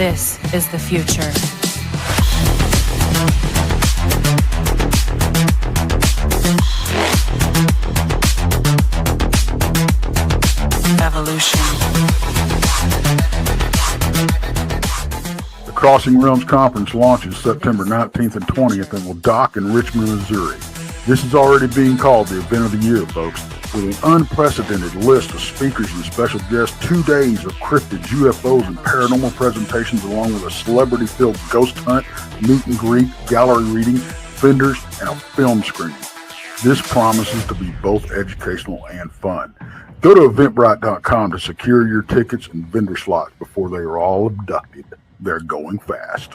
This is the future. Evolution. The Crossing Realms Conference launches September 19th and 20th and will dock in Richmond, Missouri. This is already being called the event of the year, folks. With an unprecedented list of speakers and special guests, 2 days of cryptids, UFOs, and paranormal presentations, along with a celebrity-filled ghost hunt, meet and greet, gallery reading, vendors, and a film screening. This promises to be both educational and fun. Go to Eventbrite.com to secure your tickets and vendor slots before they are all abducted. They're going fast.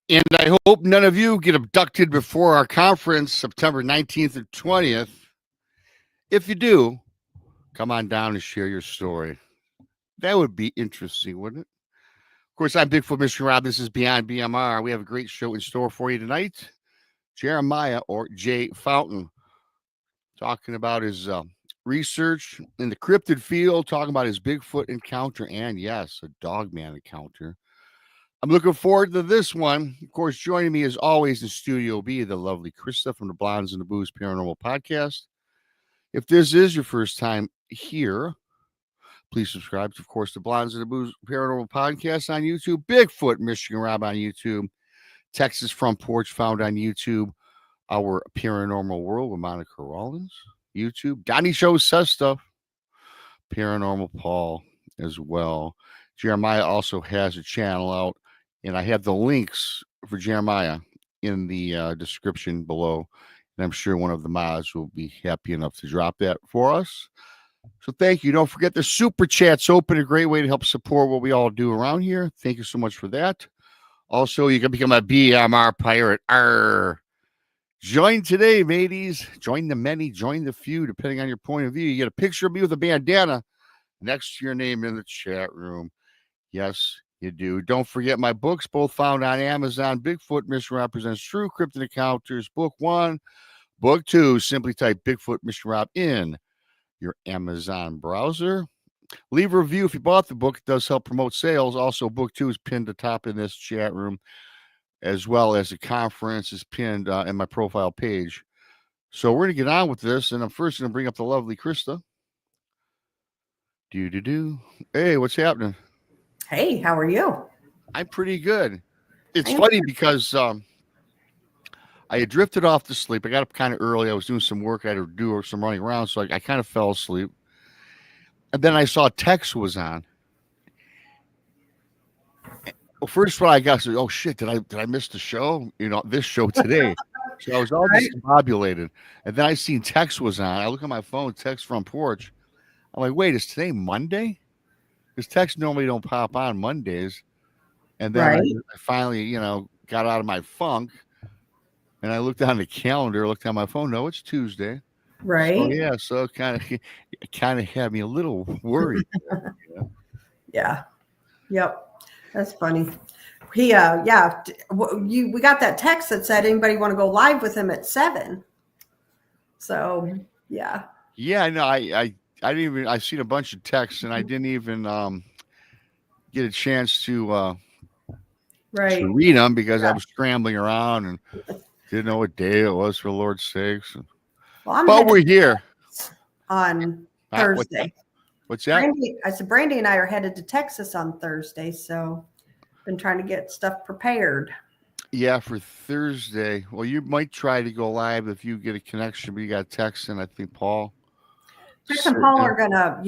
And I hope none of you get abducted before our conference, September 19th and 20th. If you do, come on down and share your story. That would be interesting, wouldn't it? Of course, I'm Bigfoot Michiganrob. This is Beyond BMR. We have a great show in store for you tonight. Jeremiah, or Jay Fountain, talking about his research in the cryptid field, talking about his Bigfoot encounter, and yes, a Dogman encounter. I'm looking forward to this one. Of course, joining me as always in Studio B, the lovely Krista from the Blondes and the Booze Paranormal Podcast. If this is your first time here, please subscribe to, of course, the Blondes and the Booze Paranormal Podcast on YouTube, Bigfoot Michiganrob on YouTube, Texas Front Porch found on YouTube, Our Paranormal World with Monica Rollins, YouTube, Donnie Show Says Stuff, Paranormal Paul as well. Jeremiah also has a channel out, and I have the links for Jeremiah in the description below. And I'm sure one of the mods will be happy enough to drop that for us. So thank you. Don't forget the super chat's open. A great way to help support what we all do around here. Thank you so much for that. Also, you can become a BMR pirate. Arr. Join today, mateys. Join the many, join the few, depending on your point of view. You get a picture of me with a bandana next to your name in the chat room. Yes, you do. Don't forget my books, both found on Amazon. Bigfoot Michiganrob Presents True Cryptid Encounters, Book 1. Book 2, simply type Bigfoot Michiganrob in your Amazon browser. Leave a review if you bought the book. It does help promote sales. Also, Book 2 is pinned atop in this chat room, as well as the conference is pinned in my profile page. So we're going to get on with this, and I'm first going to bring up the lovely Krista. Hey, what's happening? Hey, how are you? I'm pretty good. It's funny because I had drifted off to sleep. I got up kind of early. I was doing some work. I had to do some running around, so I kind of fell asleep. And then I saw text was on. Well, first what I got was, oh shit, did I miss the show? You know, this show today. So I was all discombobulated. And then I seen text was on. I look at my phone, text from porch. I'm like, wait, is today Monday? Because text normally don't pop on Mondays. And then I finally, got out of my funk. And I looked on the calendar, looked on my phone. No, it's Tuesday. Right. So it kind of had me a little worried. Yeah. Yep. That's funny. We got that text that said anybody want to go live with him at 7. So yeah. Yeah, no, I didn't even. I seen a bunch of texts, and I didn't even get a chance to read them because I was scrambling around and didn't know what day it was, for Lord's sakes. But we're here on Thursday. What's that? I said Brandy and I are headed to Texas on Thursday, so been trying to get stuff prepared. Yeah, for Thursday. Well, you might try to go live if you get a connection, but you got text, and I think Paul. Tex and Paul are gonna,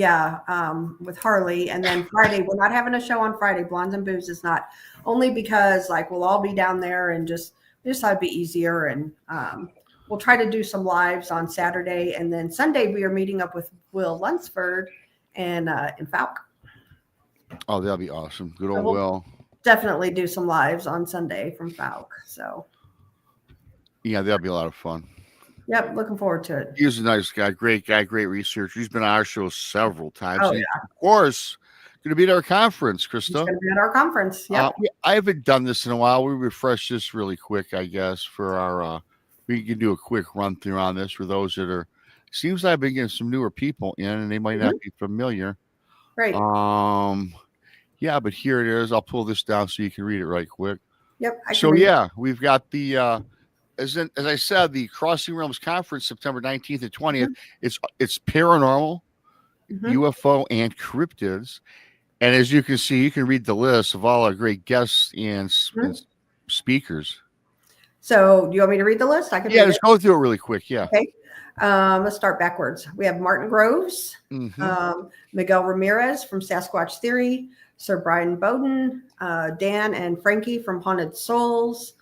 with Harley, and then Friday we're not having a show on Friday. Blondes and Booze is not, only because we'll all be down there and just thought it'd be easier, and we'll try to do some lives on Saturday, and then Sunday we are meeting up with Will Lunsford and in Falk. Oh, that'll be awesome. Good old Will. Definitely do some lives on Sunday from Falk. So yeah, that'll be a lot of fun. Yep, looking forward to it. He's a nice guy, great researcher. He's been on our show several times. Oh, yeah. Of course, going to be at our conference, Krista. He's going to be at our conference. Yeah. I haven't done this in a while. We refresh this really quick, I guess, for our we can do a quick run through on this for those that are. Seems like I've been getting some newer people in, and they might not be familiar. Right. Yeah, but here it is. I'll pull this down so you can read it right quick. Yep. So yeah, we've got the as I said, the Crossing Realms Conference, September 19th and 20th. It's paranormal, UFO, and cryptids. And as you can see, you can read the list of all our great guests and speakers. So do you want me to read the list? I can. Yeah, just go through it really quick. Yeah. Okay. Let's start backwards. We have Martin Groves, Miguel Ramirez from Sasquatch Theory, Sir Brian Bowden, Dan and Frankie from Haunted Souls,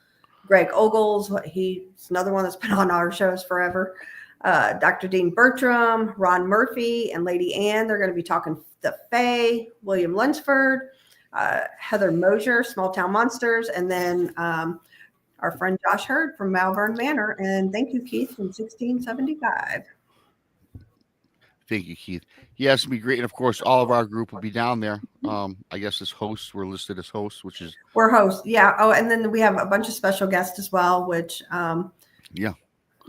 Greg Ogles, he's another one that's been on our shows forever, Dr. Dean Bertram, Ron Murphy, and Lady Ann. They're going to be talking the Fae, William Lunsford, Heather Mosier, Small Town Monsters, and then our friend Josh Hurd from Malvern Manor. And thank you, Keith, from 1675. Thank you, Keith. Yes, it'll be great. And of course, all of our group will be down there. I guess as hosts, we're listed as hosts, which is. We're hosts. Yeah. Oh, and then we have a bunch of special guests as well, which.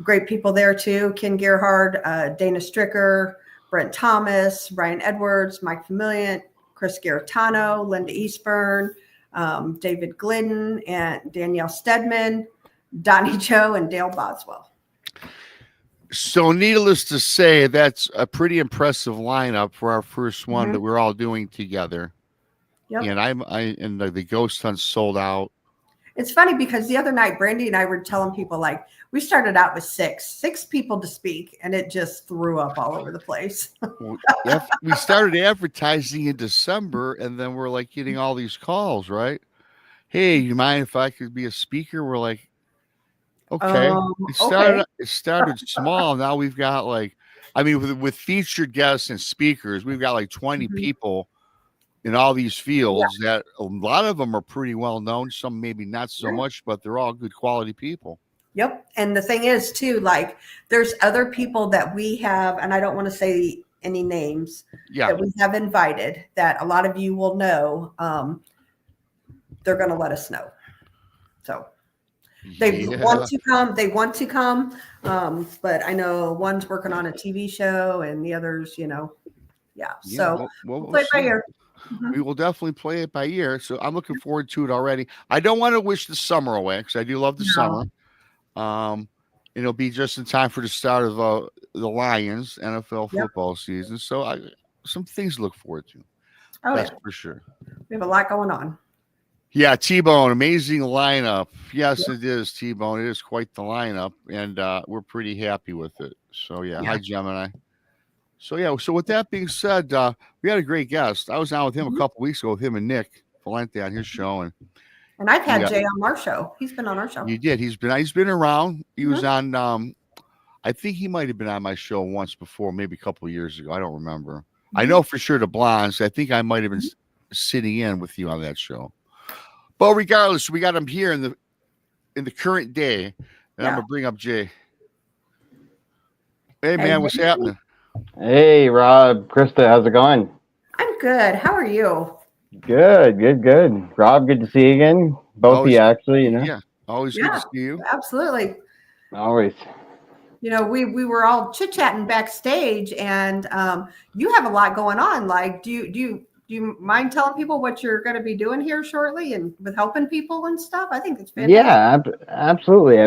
Great people there too. Ken Gerhard, Dana Stricker, Brent Thomas, Ryan Edwards, Mike Familiant, Chris Garitano, Linda Eastburn, David Glidden, and Danielle Stedman, Donnie Joe, and Dale Boswell. So needless to say, that's a pretty impressive lineup for our first one that we're all doing together. Yep. And the ghost hunt sold out. It's funny because the other night, Brandy and I were telling people, like, we started out with six people to speak, and it just threw up all over the place. We started advertising in December, and then we're like getting all these calls, right? Hey, you mind if I could be a speaker? We're like, okay. It started small. Now we've got with featured guests and speakers, we've got like 20 people in all these fields that a lot of them are pretty well known. Some maybe not so much, but they're all good quality people. Yep. And the thing is too, like there's other people that we have, and I don't want to say any names that we have invited that a lot of you will know. They're going to let us know. So they want to come. But I know one's working on a TV show and the others, so we'll play it by ear. We will definitely play it by ear. So I'm looking forward to it already. I don't want to wish the summer away because I do love the summer. It'll be just in time for the start of the Lions NFL football season. So some things to look forward to. That's for sure. We have a lot going on. Yeah, T-Bone, amazing lineup. Yes, it is, T-Bone. It is quite the lineup, and we're pretty happy with it. So, hi, Gemini. So, so with that being said, we had a great guest. I was on with him a couple weeks ago with him and Nick Valente on his show. And I've had Jay on our show. He's been on our show. You did. He's been around. He was on, I think he might have been on my show once before, maybe a couple of years ago. I don't remember. I know for sure the Blondes. I think I might have been sitting in with you on that show. But regardless, we got him here in the current day. And I'm going to bring up Jay. Hey, man, what's happening? Hey, Rob, Krista, how's it going? I'm good. How are you? Good. Rob, good to see you again. Both of you, actually, Yeah, always good to see you. Absolutely. Always. We were all chit-chatting backstage, and you have a lot going on. Like, do you mind telling people what you're going to be doing here shortly and with helping people and stuff? I think it's fantastic. Yeah, absolutely.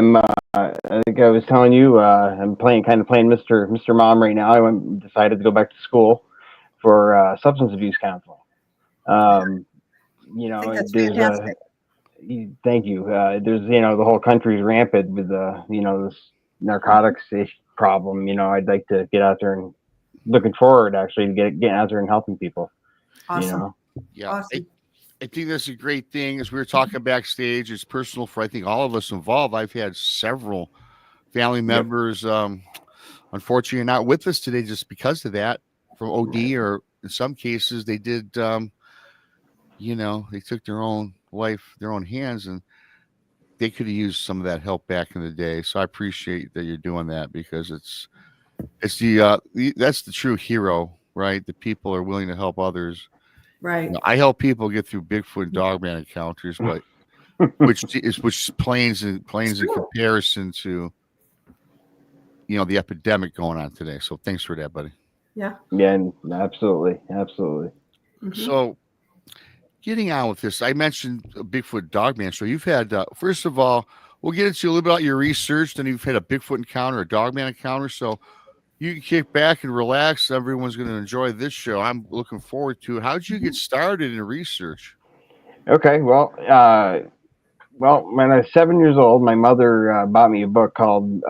I think I was telling you, I'm playing Mr. Mom right now. I decided to go back to school for substance abuse counseling. I think that's fantastic. Thank you. There's, the whole country's rampant with this narcotics problem. I'd like to get out there and looking forward actually to getting out there and helping people. Awesome. Yeah. Awesome. I think that's a great thing. As we were talking backstage, it's personal for I think all of us involved. I've had several family members, unfortunately, not with us today just because of that from OD, or in some cases they did. They took their own life, their own hands, and they could have used some of that help back in the day. So I appreciate that you're doing that because it's that's the true hero, right? The people are willing to help others. Right. I help people get through Bigfoot Dogman encounters, but which planes in comparison to the epidemic going on today. So thanks for that, buddy. Yeah. Yeah, absolutely. Mm-hmm. So getting on with this, I mentioned Bigfoot Dogman. So you've had, first of all, we'll get into a little bit about your research. Then you've had a Bigfoot encounter, a Dogman encounter. So you can kick back and relax. Everyone's going to enjoy this show. I'm looking forward to it. How did you get started in research? Okay, well, when I was 7 years old, my mother bought me a book called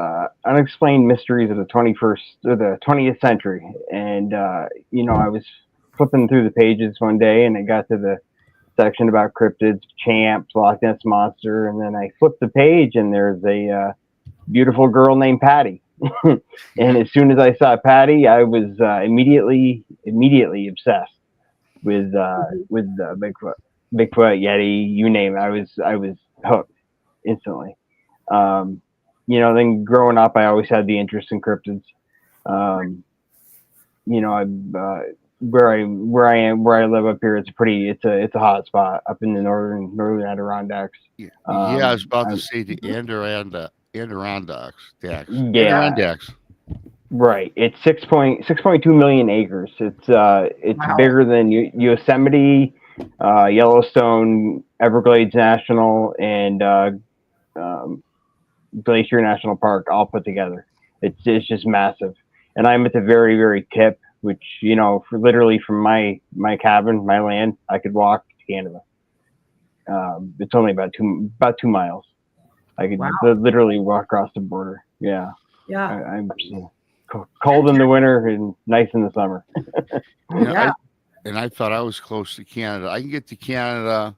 "Unexplained Mysteries of the 20th Century," and I was flipping through the pages one day, and I got to the section about cryptids, champs, Loch Ness monster, and then I flipped the page, and there's a beautiful girl named Patty. And as soon as I saw Patty, I was immediately obsessed with Bigfoot, Yeti, you name it. I was hooked instantly. Then growing up, I always had the interest in cryptids. Where I live up here, it's a hot spot up in the northern Adirondacks. I was about to say the Adirondacks. Yeah. Adirondacks. Right. It's 6.2 million acres. It's Wow. bigger than Yosemite, Yellowstone, Everglades National, and Glacier National Park all put together. It's just massive. And I'm at the very, very tip, which, literally from my cabin, my land, I could walk to Canada. It's only about 2 miles. I could literally walk across the border. Yeah. Yeah. I'm cold in the winter and nice in the summer. I thought I was close to Canada. I can get to Canada,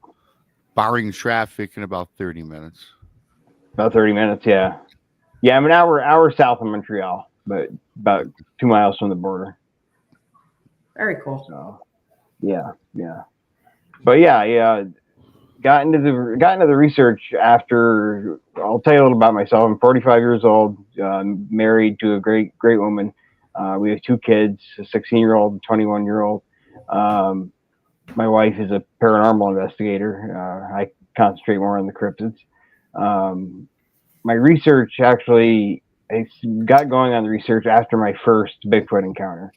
barring traffic, in about 30 minutes. About 30 minutes, yeah. Yeah, I'm an hour south of Montreal, but about 2 miles from the border. Very cool. So, yeah. But yeah. Got into the research after. I'll tell you a little about myself. I'm 45 years old, married to a great woman. We have 2 kids, a 16-year-old, and 21-year-old. My wife is a paranormal investigator. I concentrate more on the cryptids. My research I got going on the research after my first Bigfoot encounter,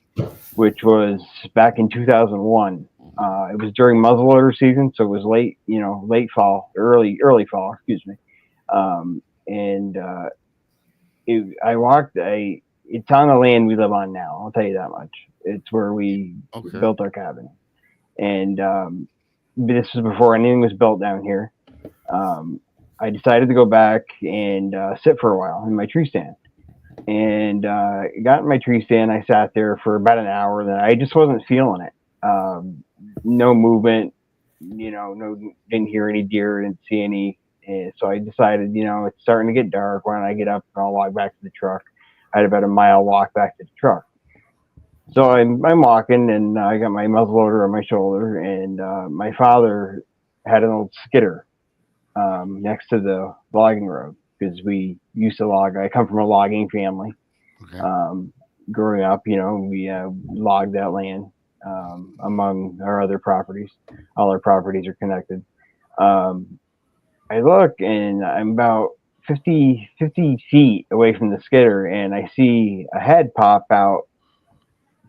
which was back in 2001. It was during muzzleloader season, so it was late fall, early fall, excuse me. It's on the land we live on now. I'll tell you that much. It's where we built our cabin. And this was before anything was built down here. I decided to go back and sit for a while in my tree stand. And got in my tree stand. I sat there for about an hour. Then I just wasn't feeling it. No movement. Didn't hear any deer. Didn't see any. And so I decided, it's starting to get dark. Why don't I get up and I'll walk back to the truck? I had about a mile walk back to the truck. So I'm walking, and I got my muzzleloader on my shoulder, and my father had an old skidder next to the logging road, because we used to log. I come from a logging family. Okay. Growing up, we logged that land among our other properties. All our properties are connected. I look, and I'm about 50 feet away from the skidder, and I see a head pop out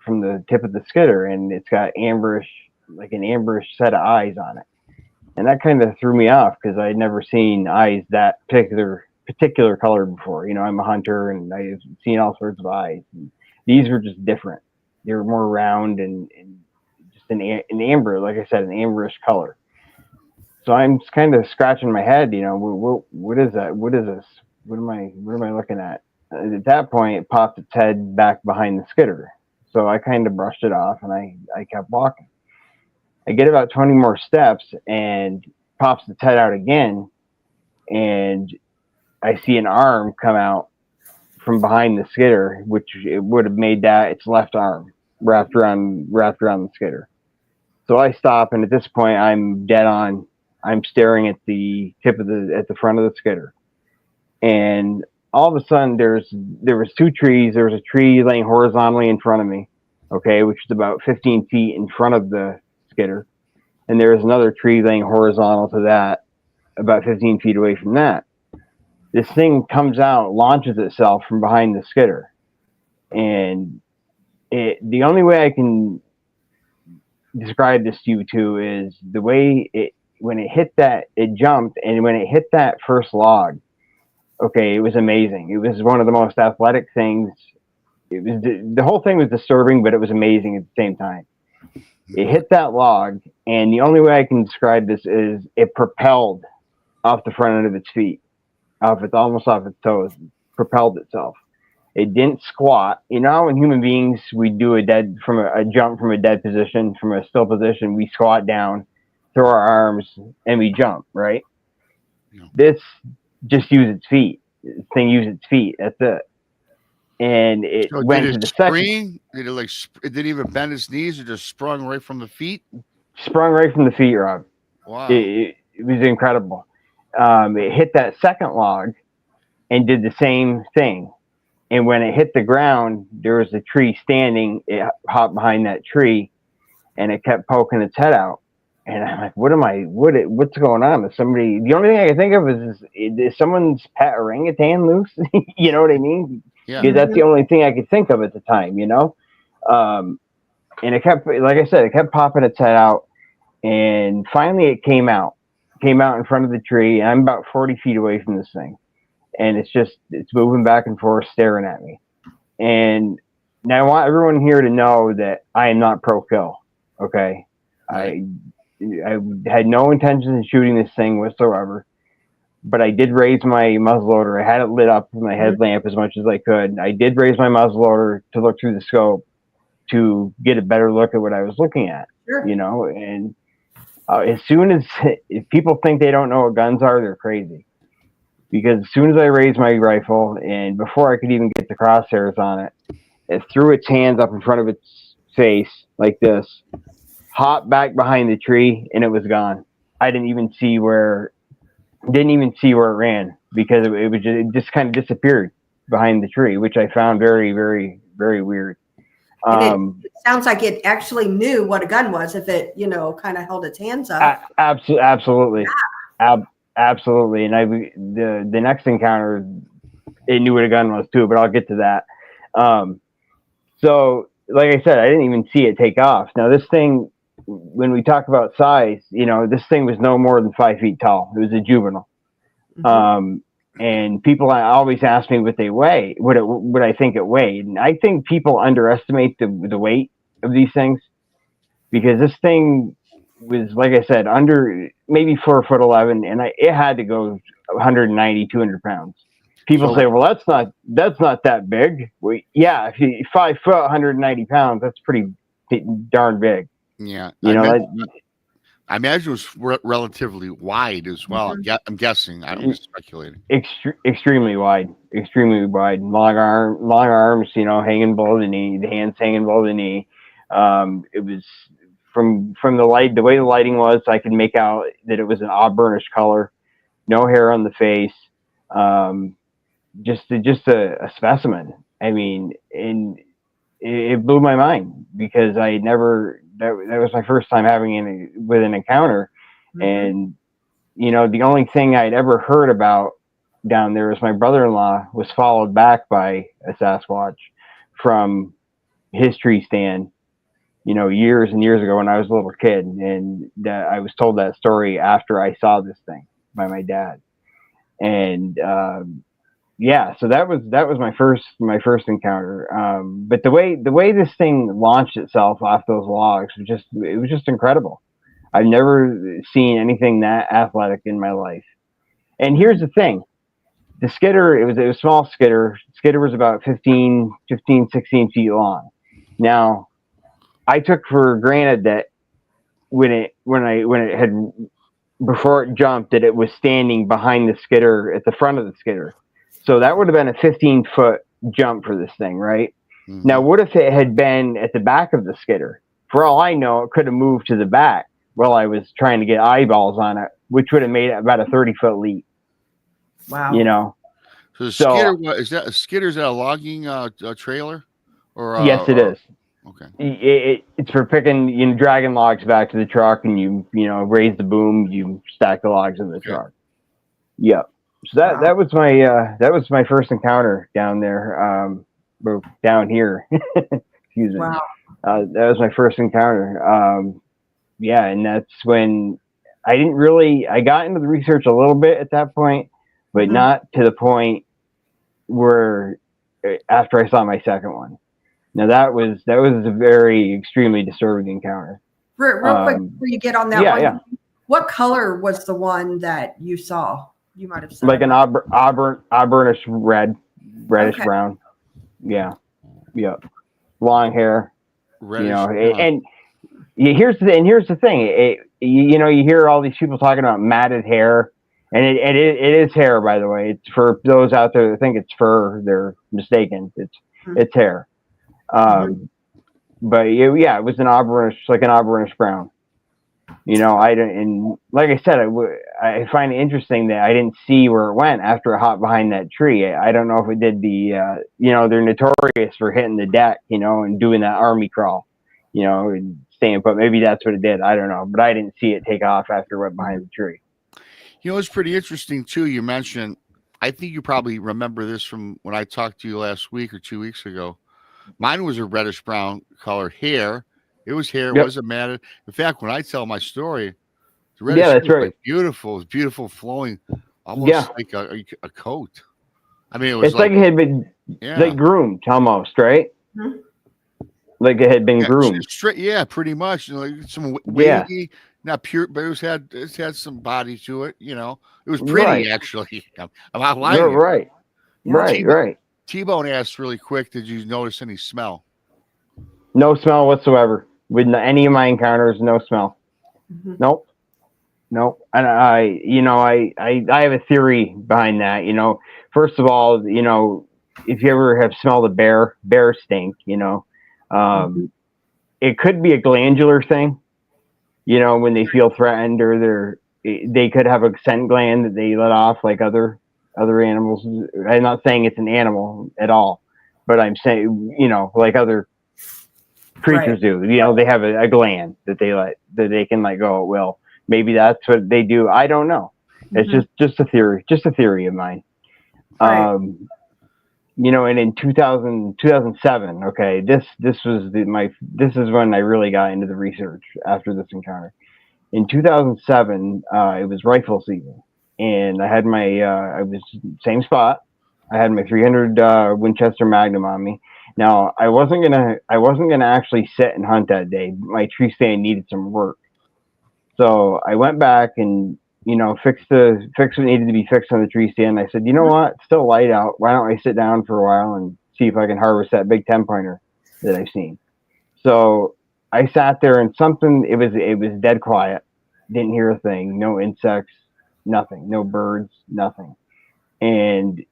from the tip of the skidder, and it's got an amberish set of eyes on it. And that kind of threw me off, because I'd never seen eyes that particular color before. I'm a hunter, and I've seen all sorts of eyes. And these were just different. They were more round and just an amber, like I said, an amberish color. So I'm kind of scratching my head. What is that? What is this? What am I looking at? At that point, it popped its head back behind the skidder. So I kind of brushed it off, and I kept walking. I get about 20 more steps, and pops its head out again, and I see an arm come out from behind the skidder, which it would have made that its left arm wrapped around the skidder. So I stop, and at this point, I'm dead on. I'm staring at the tip of at the front of the skidder, and all of a sudden, there was 2 trees. There was a tree laying horizontally in front of me, okay, which is about 15 feet in front of the skidder, and there was another tree laying horizontal to that, about 15 feet away from that. this thing comes out, launches itself from behind the skidder, and the only way I can describe this to you too is the way when it hit that, it jumped, and when it hit that first log, okay, it was amazing. It was one of the most athletic things. It was the whole thing was disturbing, but it was amazing at the same time. It hit that log, and the only way I can describe this is it propelled off the front end of its feet, almost off its toes, propelled itself. It didn't squat. You know, when human beings we do a jump from a dead position, from a still position, we squat down, throw our arms, and we jump, right? Yeah. This just used its feet. This thing used its feet. That's it. And it went to the second. Did it it didn't even bend its knees? It just sprung right from the feet? Sprung right from the feet, Rob. Wow. It was incredible. It hit that second log and did the same thing. And when it hit the ground, there was a tree standing. It hopped behind that tree, and it kept poking its head out. And I'm like, what's going on? Is somebody? The only thing I can think of is someone's pet orangutan loose? You know what I mean? Yeah. Because that's the only thing I could think of at the time, you know? And it kept, like I said, it kept popping its head out. And finally it came out in front of the tree. And I'm about 40 feet away from this thing. And it's moving back and forth, staring at me. And now I want everyone here to know that I am not pro-kill. Okay. Right. I had no intention of shooting this thing whatsoever, but I did raise my muzzleloader. I had it lit up with my headlamp as much as I could. I did raise my muzzleloader to look through the scope to get a better look at what I was looking at. Sure. You know, and as soon as if people think they don't know what guns are, they're crazy. Because as soon as I raised my rifle, and before I could even get the crosshairs on it, it threw its hands up in front of its face like this, hopped back behind the tree, and it was gone. I didn't even see where it ran, because it just kind of disappeared behind the tree, which I found very, very, very weird. It sounds like it actually knew what a gun was if it, kind of held its hands up. Absolutely. Yeah. Absolutely. And the next encounter, it knew what a gun was too, but I'll get to that. So like I said, I didn't even see it take off. Now this thing, when we talk about size, this thing was no more than 5 feet tall. It was a juvenile. Mm-hmm. And people always ask me what they weigh, what I think it weighed. And I think people underestimate the weight of these things, because this thing was, like I said, under maybe 4'11", and it had to go 190, 200 pounds. People say, well, that's not that big. Well, yeah, if you're 5 foot, 190 pounds, that's pretty darn big. Yeah. I imagine it was relatively wide as well. Mm-hmm. I'm guessing. I'm just speculating. Extremely wide. Long arms, hanging below the knee. The hands hanging below the knee. It was from the light. The way the lighting was, I could make out that it was an auburnish color. No hair on the face. Just a specimen. I mean, and it blew my mind, because I never. That was my first time having an encounter. Mm-hmm. And, the only thing I'd ever heard about down there was my brother-in-law was followed back by a Sasquatch from his tree stand, years and years ago when I was a little kid. And I was told that story after I saw this thing by my dad. And, yeah, so that was my first encounter. But the way this thing launched itself off those logs was just incredible. I've never seen anything that athletic in my life. And here's the thing: the skidder, it was a small skidder. Skidder was about 15, 16 feet long. Now, I took for granted that when it had, before it jumped, that it was standing behind the skidder at the front of the skidder. So that would have been a 15-foot jump for this thing, right? Mm-hmm. Now, what if it had been at the back of the skidder? For all I know, it could have moved to the back while I was trying to get eyeballs on it, which would have made it about a 30-foot leap. Wow. So the skidder, is that a logging trailer? Or yes, it is. Okay. It's for picking, dragging logs back to the truck, and you raise the boom, you stack the logs in the truck. Yep. So that was my first encounter down there, or down here. Excuse me. Wow. That was my first encounter. Yeah, and that's when I got into the research a little bit at that point, but not to the point where after I saw my second one. Now that was a very extremely disturbing encounter. Real quick before you get on that one. Yeah. What color was the one that you saw? You might have said like an auburnish reddish brown. Yeah. Long hair. Reddish, and here's the thing. You hear all these people talking about matted hair, and it is hair, by the way. It's for those out there that think it's fur. They're mistaken. It's hair. But it was an auburnish brown. I don't, and like I said, I find it interesting that I didn't see where it went after I hopped behind that tree. I don't know if it did the, they're notorious for hitting the deck, and doing that army crawl, and staying put. Maybe that's what it did. I don't know, but I didn't see it take off after it went behind the tree. It's pretty interesting too. You mentioned, I think you probably remember this from when I talked to you last week or 2 weeks ago. Mine was a reddish brown color hair. It was hair. It wasn't matted. In fact, when I tell my story, the reddish hair was like beautiful. It was beautiful, flowing, almost like a coat. I mean, it was like it had been like groomed almost, right? Mm-hmm. Like it had been groomed. Straight, pretty much. Like some wavy, not pure, but it's had some body to it. It was pretty actually. I'm not lying. Right. T-Bone asked really quick, did you notice any smell? No smell whatsoever. With any of my encounters, no smell. Mm-hmm. Nope. And I have a theory behind that. First of all, if you ever have smelled a bear stink, it could be a glandular thing. When they feel threatened, or they could have a scent gland that they let off like other animals. I'm not saying it's an animal at all, but I'm saying, like other creatures do. They have a gland that they can let go at will. Maybe that's what they do. I don't know. It's just a theory of mine. Right. And in 2007, okay, this is when I really got into the research after this encounter. In 2007, it was rifle season, and I had I was same spot. I had my 300 Winchester Magnum on me. Now I wasn't gonna actually sit and hunt that day. My tree stand needed some work, so I went back and fix what needed to be fixed on the tree stand. I said, you know what, it's still light out. Why don't I sit down for a while and see if I can harvest that big 10-pointer that I've seen? So I sat there, and it was dead quiet. Didn't hear a thing. No insects, nothing. No birds, nothing. And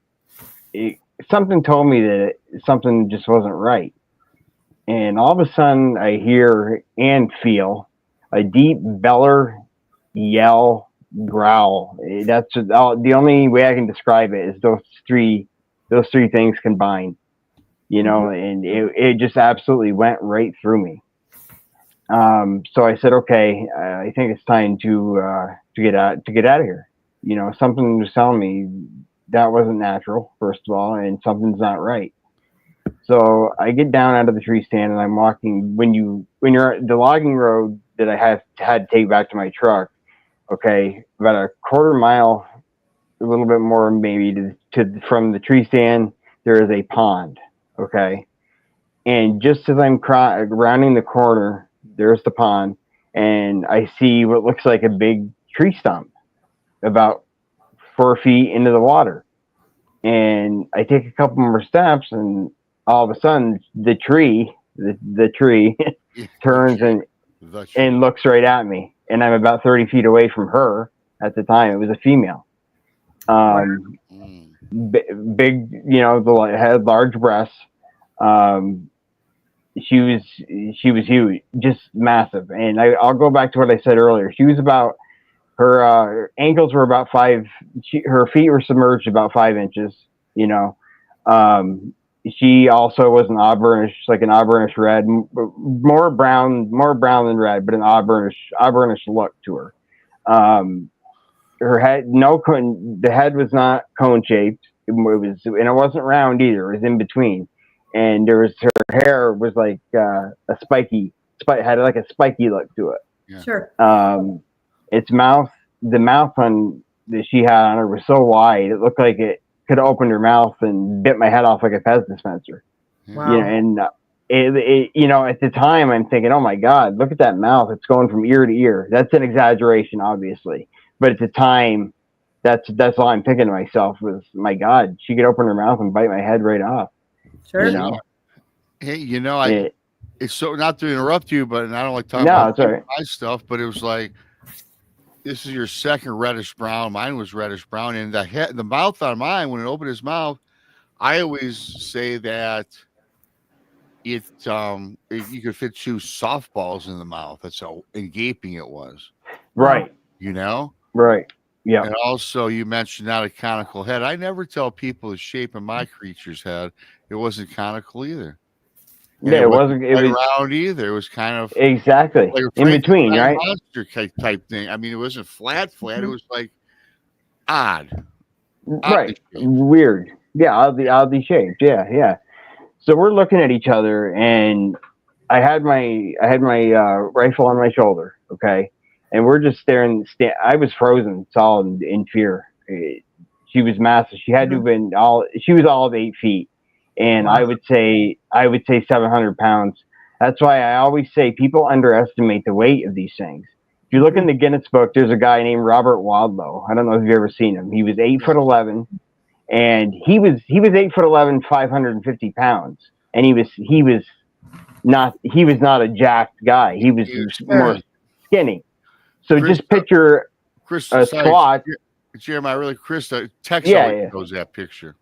something told me that something just wasn't right. And all of a sudden, I hear and feel a deep beller, yell, growl. That's the only way I can describe it is those three things combined. And it just absolutely went right through me. So I said, okay, I think it's time to get out of here. Something was telling me that wasn't natural, first of all, and something's not right. So I get down out of the tree stand, and I'm walking. When you're at the logging road that I had to take back to my truck, okay, about a quarter mile, a little bit more maybe from the tree stand, there is a pond, okay, and just as I'm rounding the corner, there's the pond, and I see what looks like a big tree stump about 4 feet into the water. And I take a couple more steps, and all of a sudden the tree turns and looks right at me. And I'm about 30 feet away from her at the time. It was a female. Big, had large breasts. She was huge, just massive. And I'll go back to what I said earlier. She was about, her ankles were about 5. Her feet were submerged about 5 inches. She also was an auburnish red, more brown than red, but an auburnish look to her. her head, no cone, the head was not cone shaped. It was, and it wasn't round either. It was in between, and there was her hair was like a spiky, had like a spiky look to it. Yeah. Sure. Its mouth, the mouth on that she had on her was so wide, it looked like it could have opened her mouth and bit my head off like a Pez dispenser. Wow. You know, and you know, at the time, I'm thinking, oh my God, look at that mouth. It's going from ear to ear. That's an exaggeration, obviously. But at the time, that's all I'm thinking to myself was, my God, she could open her mouth and bite my head right off. Sure. You know? Hey, you know, it's so, not to interrupt you, but and I don't like talking about it's all right. my stuff, but it was like, this is your second reddish brown. Mine was reddish brown, and the mouth on mine, when it opened his mouth, I always say that you could fit 2 softballs in the mouth. That's how gaping it was. Right. You know? Right. Yeah. And also, you mentioned not a conical head. I never tell people the shape of my creature's head. It wasn't conical either. And Yeah, it wasn't. It was round either. It was kind of exactly like a in between, right? monster type thing. I mean, it wasn't flat. It was like odd. Right. Weird. Yeah, oddly shaped. Yeah. So we're looking at each other, and I had my rifle on my shoulder, okay, and we're just staring. I was frozen, solid in fear. She was massive. She had to have been she was all of 8 feet, and I would say 700 pounds. That's why I always say people underestimate the weight of these things. If you look in the Guinness book, there's a guy named Robert Wadlow. I don't know if you've ever seen him. He was 8'11", and he was 8'11", 550 pounds, and he was not a jacked guy. He was more skinny. So just picture a squat. Jeremiah, really, Chris, Tex always shows that picture.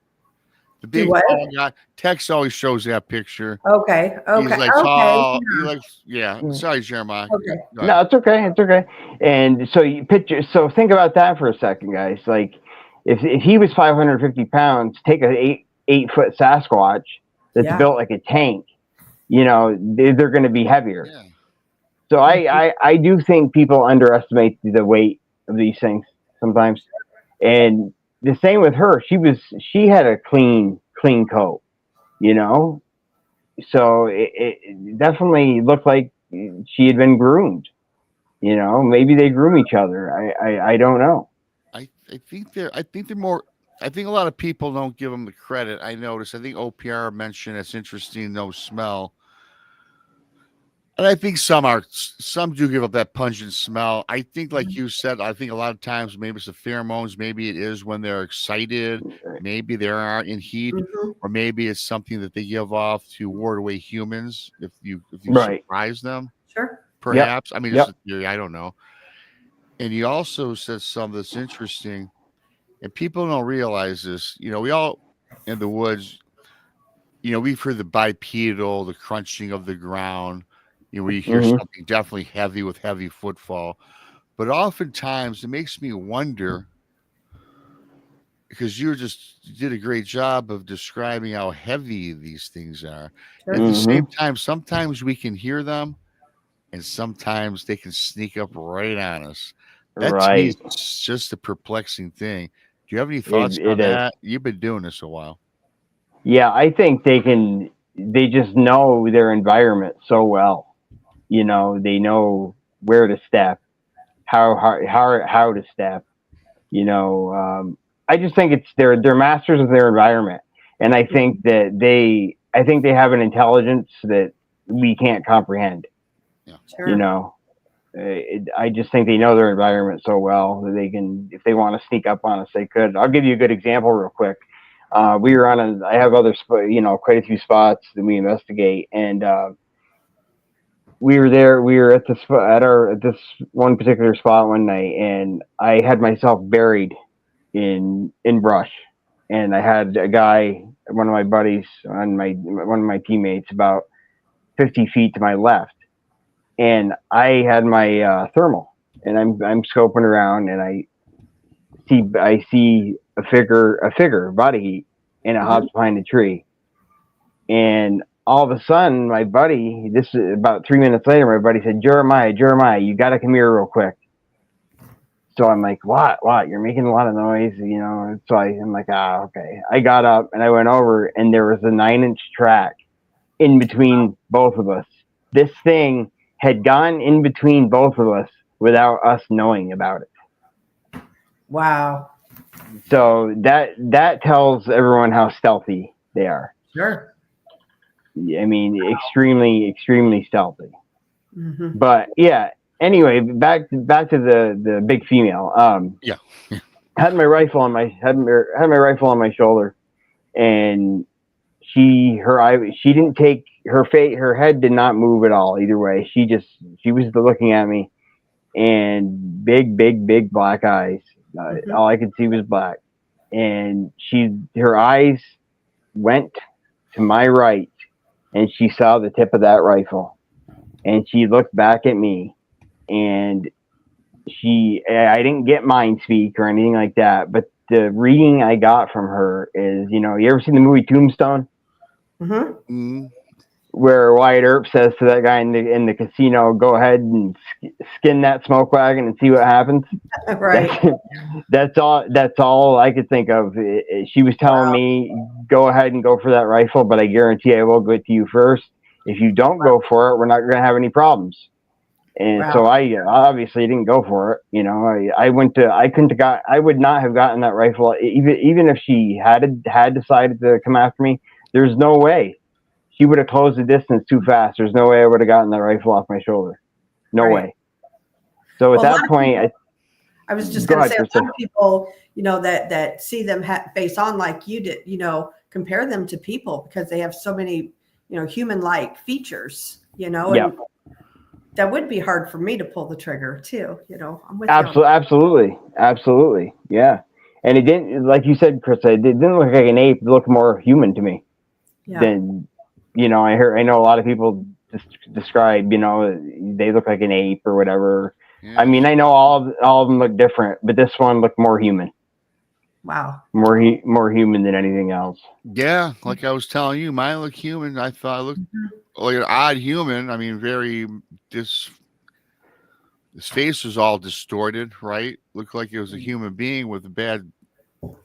The big tall guy, Tex always shows that picture. Okay. He's like tall. Sorry, Jeremiah. Okay. No, it's okay. And so think about that for a second, guys. Like, if he was 550 pounds, take a 8-foot Sasquatch that's built like a tank. You know, they're going to be heavier. Yeah. So I do think people underestimate the weight of these things sometimes. And the same with her. She had a clean coat, you know. So it definitely looked like she had been groomed. You know, maybe they groom each other. I don't know. I think they're more. I think a lot of people don't give them the credit. I noticed. I think OPR mentioned it's interesting, no smell. And I think some do give up that pungent smell. I think, like you said, I think a lot of times maybe it's the pheromones. Maybe it is when they're excited. Maybe they are in heat, or maybe it's something that they give off to ward away humans if you surprise them. Sure. Perhaps. Yep. I mean, it's a theory. I don't know. And he also said something that's interesting, and people don't realize this. You know, we all in the woods. You know, we've heard the bipedal, the crunching of the ground. You know, where you hear something definitely heavy with heavy footfall. But oftentimes it makes me wonder, because you did a great job of describing how heavy these things are. At the same time, sometimes we can hear them, and sometimes they can sneak up right on us. That's just a perplexing thing. Do you have any thoughts on that? You've been doing this a while. Yeah, I think they just know their environment so well. You know, they know where to step, how to step. You know, I just think they're masters of their environment, and I think that they have an intelligence that we can't comprehend. Yeah. Sure. You know, I just think they know their environment so well that they can, if they want to sneak up on us, they could. I'll give you a good example real quick. We were I have quite a few spots that we investigate, and we were there. We were at this one particular spot one night, and I had myself buried in brush, and I had a guy, one of my buddies, one of my teammates, about 50 feet to my left, and I had my thermal, and I'm scoping around, and I see a figure, body heat, and it hops behind a tree, and all of a sudden, my buddy, this is about 3 minutes later, my buddy said, Jeremiah, you got to come here real quick. So I'm like, what? You're making a lot of noise, you know? So I'm like, okay. I got up and I went over, and there was a 9-inch track in between both of us. This thing had gone in between both of us without us knowing about it. Wow. So that tells everyone how stealthy they are. Sure. I mean, extremely, extremely stealthy. Mm-hmm. But yeah. Anyway, back to the big female. Yeah. Had my rifle on my shoulder, and she didn't take her head did not move at all either way. She was looking at me, and big black eyes. All I could see was black, and her eyes went to my right, and she saw the tip of that rifle, and she looked back at me, and I didn't get mind speak or anything like that, but the reading I got from her is, you ever seen the movie Tombstone? Mm-hmm. Where Wyatt Earp says to that guy in the casino, "Go ahead and skin that smoke wagon and see what happens." Right. That's all I could think of. She was telling me, "Go ahead and go for that rifle, but I guarantee I will get to you first. If you don't go for it, we're not going to have any problems." And so I obviously didn't go for it. I would not have gotten that rifle even if she had decided to come after me. There's no way. She would have closed the distance too fast. There's no way I would have gotten that rifle off my shoulder. No way. So at that point, I was just going to say, a lot of people, that see them face on like you did, compare them to people because they have so many, human-like features, and that would be hard for me to pull the trigger too. I'm with you. Absolutely. Yeah. And it didn't, like you said, Chris, it didn't look like an ape. It looked more human to me than, I know a lot of people describe, they look like an ape or whatever. Yeah. I mean, I know all of them look different, but this one looked more human. Wow. More human than anything else. Yeah. Like I was telling you, mine looked human. I thought it looked like an odd human. I mean, his face was all distorted, right? Looked like it was a human being with that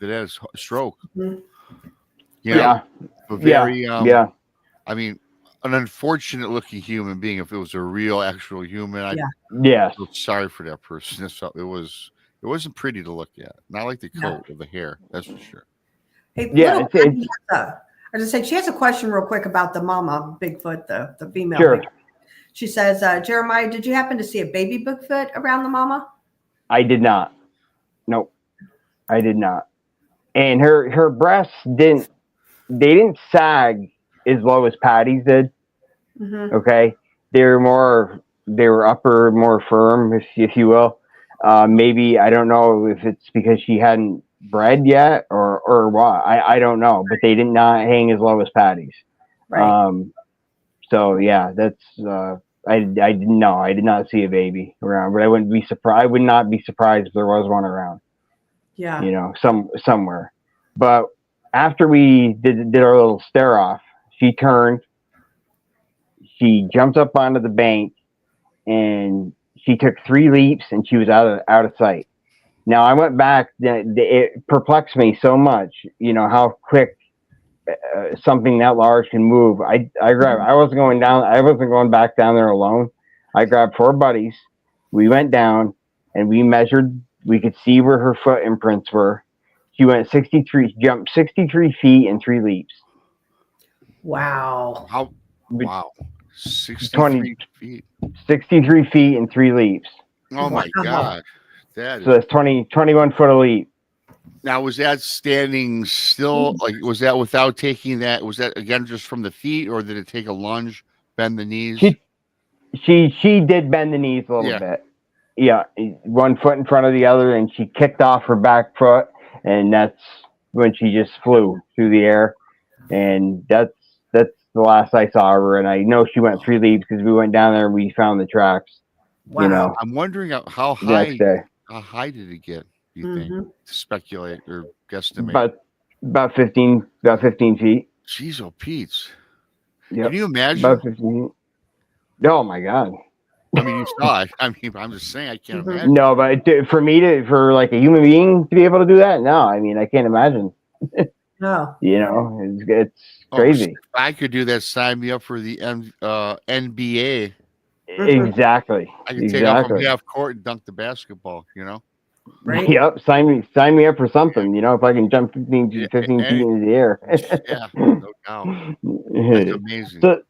had a stroke. Mm-hmm. Yeah. Very, yeah. I mean, an unfortunate looking human being. If it was a real, actual human, I'd feel sorry for that person. It wasn't pretty to look at. Not like the coat or the hair, that's for sure. Hey, I just say she has a question real quick about the mama Bigfoot, the female. Sure. Bigfoot. She says, Jeremiah, did you happen to see a baby Bigfoot around the mama? I did not. Nope, I did not. And her breasts didn't sag as low as Patty's did. Mm-hmm. Okay, they were upper, more firm, if you will. Maybe, I don't know if it's because she hadn't bred yet or what. I don't know, but they did not hang as low as Patty's. Right. So yeah, that's I did not see a baby around, but I wouldn't be surprised. I would not be surprised if there was one around. Yeah. Somewhere. But after we did our little stare off, she turned. She jumped up onto the bank, and she took 3 leaps, and she was out of sight. Now I went back. It perplexed me so much, how quick something that large can move. I wasn't going back down there alone. I grabbed 4 buddies. We went down and we measured. We could see where her foot imprints were. She jumped 63 feet in 3 leaps. Wow. Wow. 63 feet. 63 feet in 3 leaps. Oh my God. That's 21 foot a leap. Now, was that standing still? Like, was that without taking that? Was that again just from the feet, or did it take a lunge, bend the knees? She did bend the knees a little bit. Yeah, 1 foot in front of the other, and she kicked off her back foot, and that's when she just flew through the air. And that's the last I saw her. And I know she went 3 leaps because we went down there and we found the tracks. Wow. I'm wondering how high. How high did it get? You think? To speculate or guesstimate? About 15 feet. Jeez, oh Pete's. Yep. Can you imagine? About 15. Oh my God. I mean, you saw it. I mean, I'm just saying, I can't Mhm. imagine. No, but for like a human being to be able to do that, no. I mean, I can't imagine. No. You know, it's Oh, crazy. if I could do that, sign me up for the NBA. Exactly. I could take off from Exactly. half court and dunk the basketball, you know? Right. Yep. Sign me up for something. You know, if I can jump 15 Yeah, 15 feet into the air. yeah, no doubt. That's amazing. So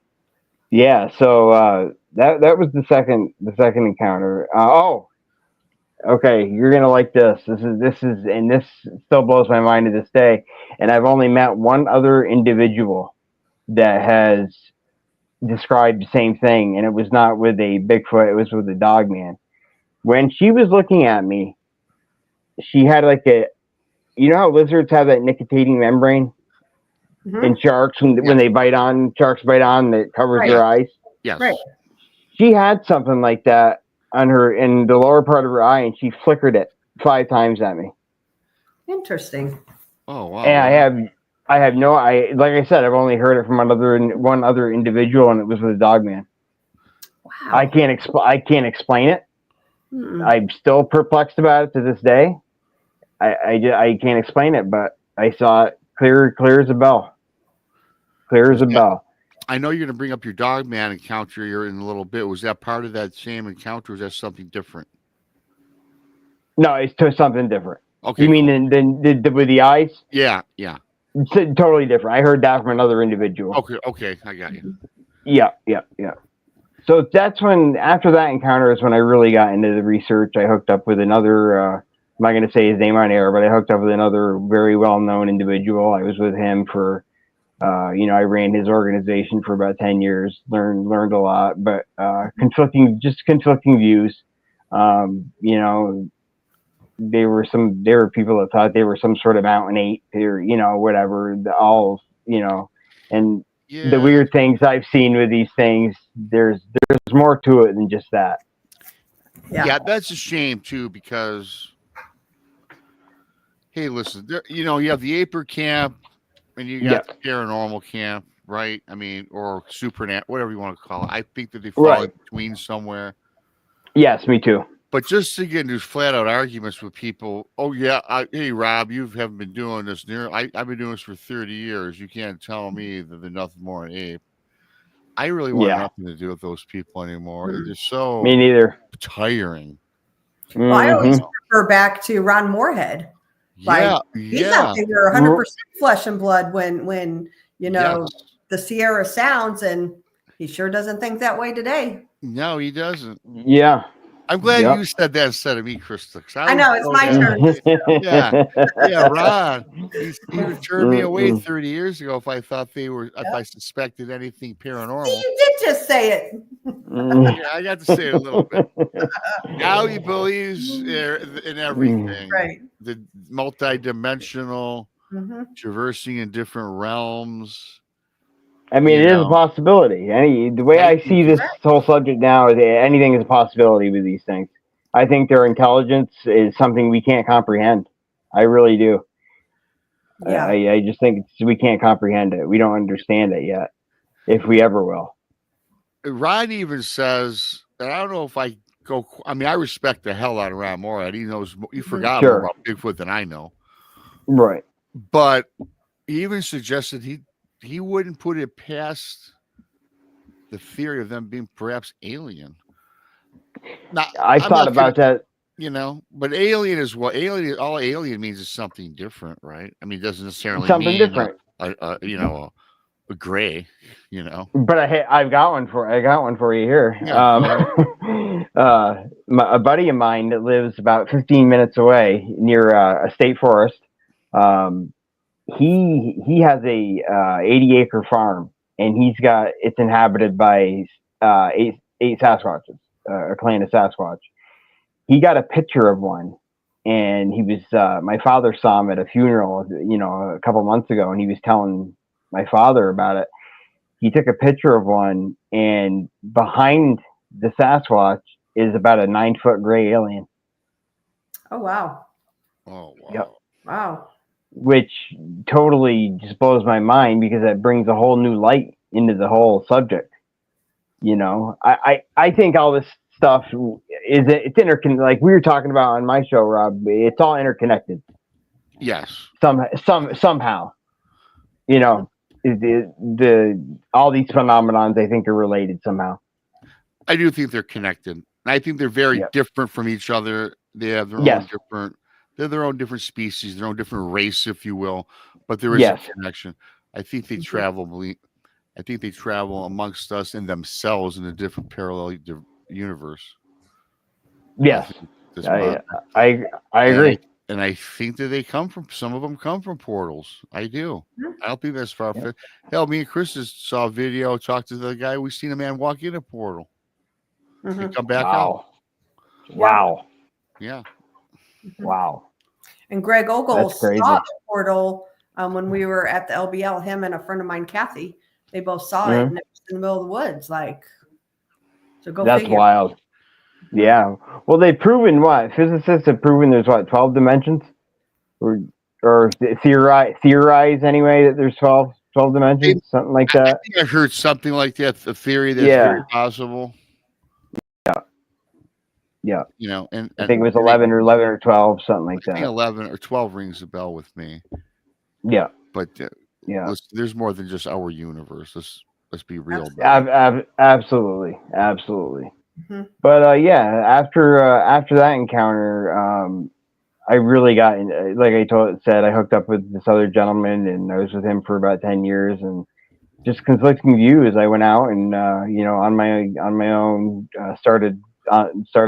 yeah, so that was the second encounter. Okay, you're gonna like this. This still blows my mind to this day. And I've only met one other individual that has described the same thing, and it was not with a Bigfoot. It was with a Dogman. When she was looking at me, she had like you know how lizards have that nictitating membrane Mhm. in sharks when they bite on sharks bite on that covers Right. their eyes. Yes. Right. She had something like that on her in the lower part of her eye, and she flickered it 5 times at me. Interesting. Oh, wow. And I have no, like I said, I've only heard it from one other individual, and it was with a Dogman. Wow. I can't explain it. Mm-mm. I'm still perplexed about it to this day. I can't explain it, but I saw it clear as a bell. Clear as a bell. I know you're going to bring up your Dogman encounter here in a little bit. Was that part of that same encounter, or is that something different? No, it's something different. Okay. You mean than with the eyes? Yeah. It's totally different. I heard that from another individual. Okay, I got you. Yeah. So that's when, after that encounter, is when I really got into the research. I hooked up with another, I'm not going to say his name on air, but I hooked up with another very well-known individual. I was with him for, I ran his organization for about 10 years, learned a lot, but conflicting views. There were people that thought they were some sort of mountain ape or, whatever, and Yeah. the weird things I've seen with these things, there's more to it than just that. Yeah, that's a shame too, because hey, listen, you have the Aper camp and you got the paranormal camp, right? I mean, or supernat, whatever you want to call it. I think that they fall in between somewhere. Yes, me too. But just to get into flat out arguments with people, oh yeah, hey Rob, you haven't been doing this I've been doing this for 30 years. You can't tell me that they're nothing more than ape. I really want nothing to do with those people anymore. They're just so me neither. Tiring. Well, I always refer back to Ron Moorhead. Like, he thought they were 100% flesh and blood when the Sierra Sounds, and he sure doesn't think that way today. No, he doesn't. Yeah. I'm glad you said that instead of me, Krista. I know, it's my turn. Yeah, Ron. He would turn me away 30 years ago if I thought if I suspected anything paranormal. See, you did just say it. Yeah, I got to say it a little bit. Now he believes in everything. Right. The multi-dimensional, traversing in different realms. I mean, it is a possibility. The way I see this whole subject now is anything is a possibility with these things. I think their intelligence is something we can't comprehend. I really do. Yeah. I just think we can't comprehend it. We don't understand it yet, if we ever will. Ron even says, and I don't know if I respect the hell out of Ron Moorhead. He knows, he forgot more about Bigfoot than I know. Right. But he even suggested he wouldn't put it past the theory of them being perhaps alien. Now, I thought about that. But alien is what all alien means is something different, right? I mean, it doesn't necessarily something mean different. A gray, But I got one for you here. A buddy of mine that lives about 15 minutes away near a state forest. He has a 80-acre farm, and it's inhabited by 8 Sasquatches, a clan of Sasquatch. He got a picture of one, and he was my father saw him at a funeral, a couple months ago, and he was telling my father about it. He took a picture of one, and behind the Sasquatch is about a 9-foot gray alien. Oh wow! Oh wow! Yep. Wow. Which totally just blows my mind, because that brings a whole new light into the whole subject. I think all this stuff it's interconnected. Like we were talking about on my show, Rob. It's all interconnected. Yes. Somehow, you know, all these phenomenons I think are related somehow. I do think they're connected. And I think they're very different from each other. They have their own different. They're their own different species, their own different race, if you will. But there is a connection. I think they travel. I think they travel amongst us and themselves in a different parallel universe. Yes, I agree. And I think that some of them come from portals. I do. I don't think that's far fetched. Hell, me and Chris just saw a video, talked to the guy. We seen a man walk in a portal and come back out. Wow. Yeah. Wow. And Greg Ogle saw the portal when we were at the LBL. Him and a friend of mine, Kathy, they both saw it, and it was in the middle of the woods. Like, so go. That's figure. wild. Yeah. Well, they've proven what physicists have proven. There's 12 dimensions, or theorize anyway that there's 12 dimensions, something like that. I think I heard something like that. The theory that's very possible. Yeah. You know, and I think it was 11 or 12, something like that. 11 or 12 rings a bell with me. Yeah. But there's more than just our universe. Let's be real. Absolutely. Mm-hmm. But after that encounter, I really got like I said, I hooked up with this other gentleman, and I was with him for about 10 years, and just conflicting views. I went out and on my own started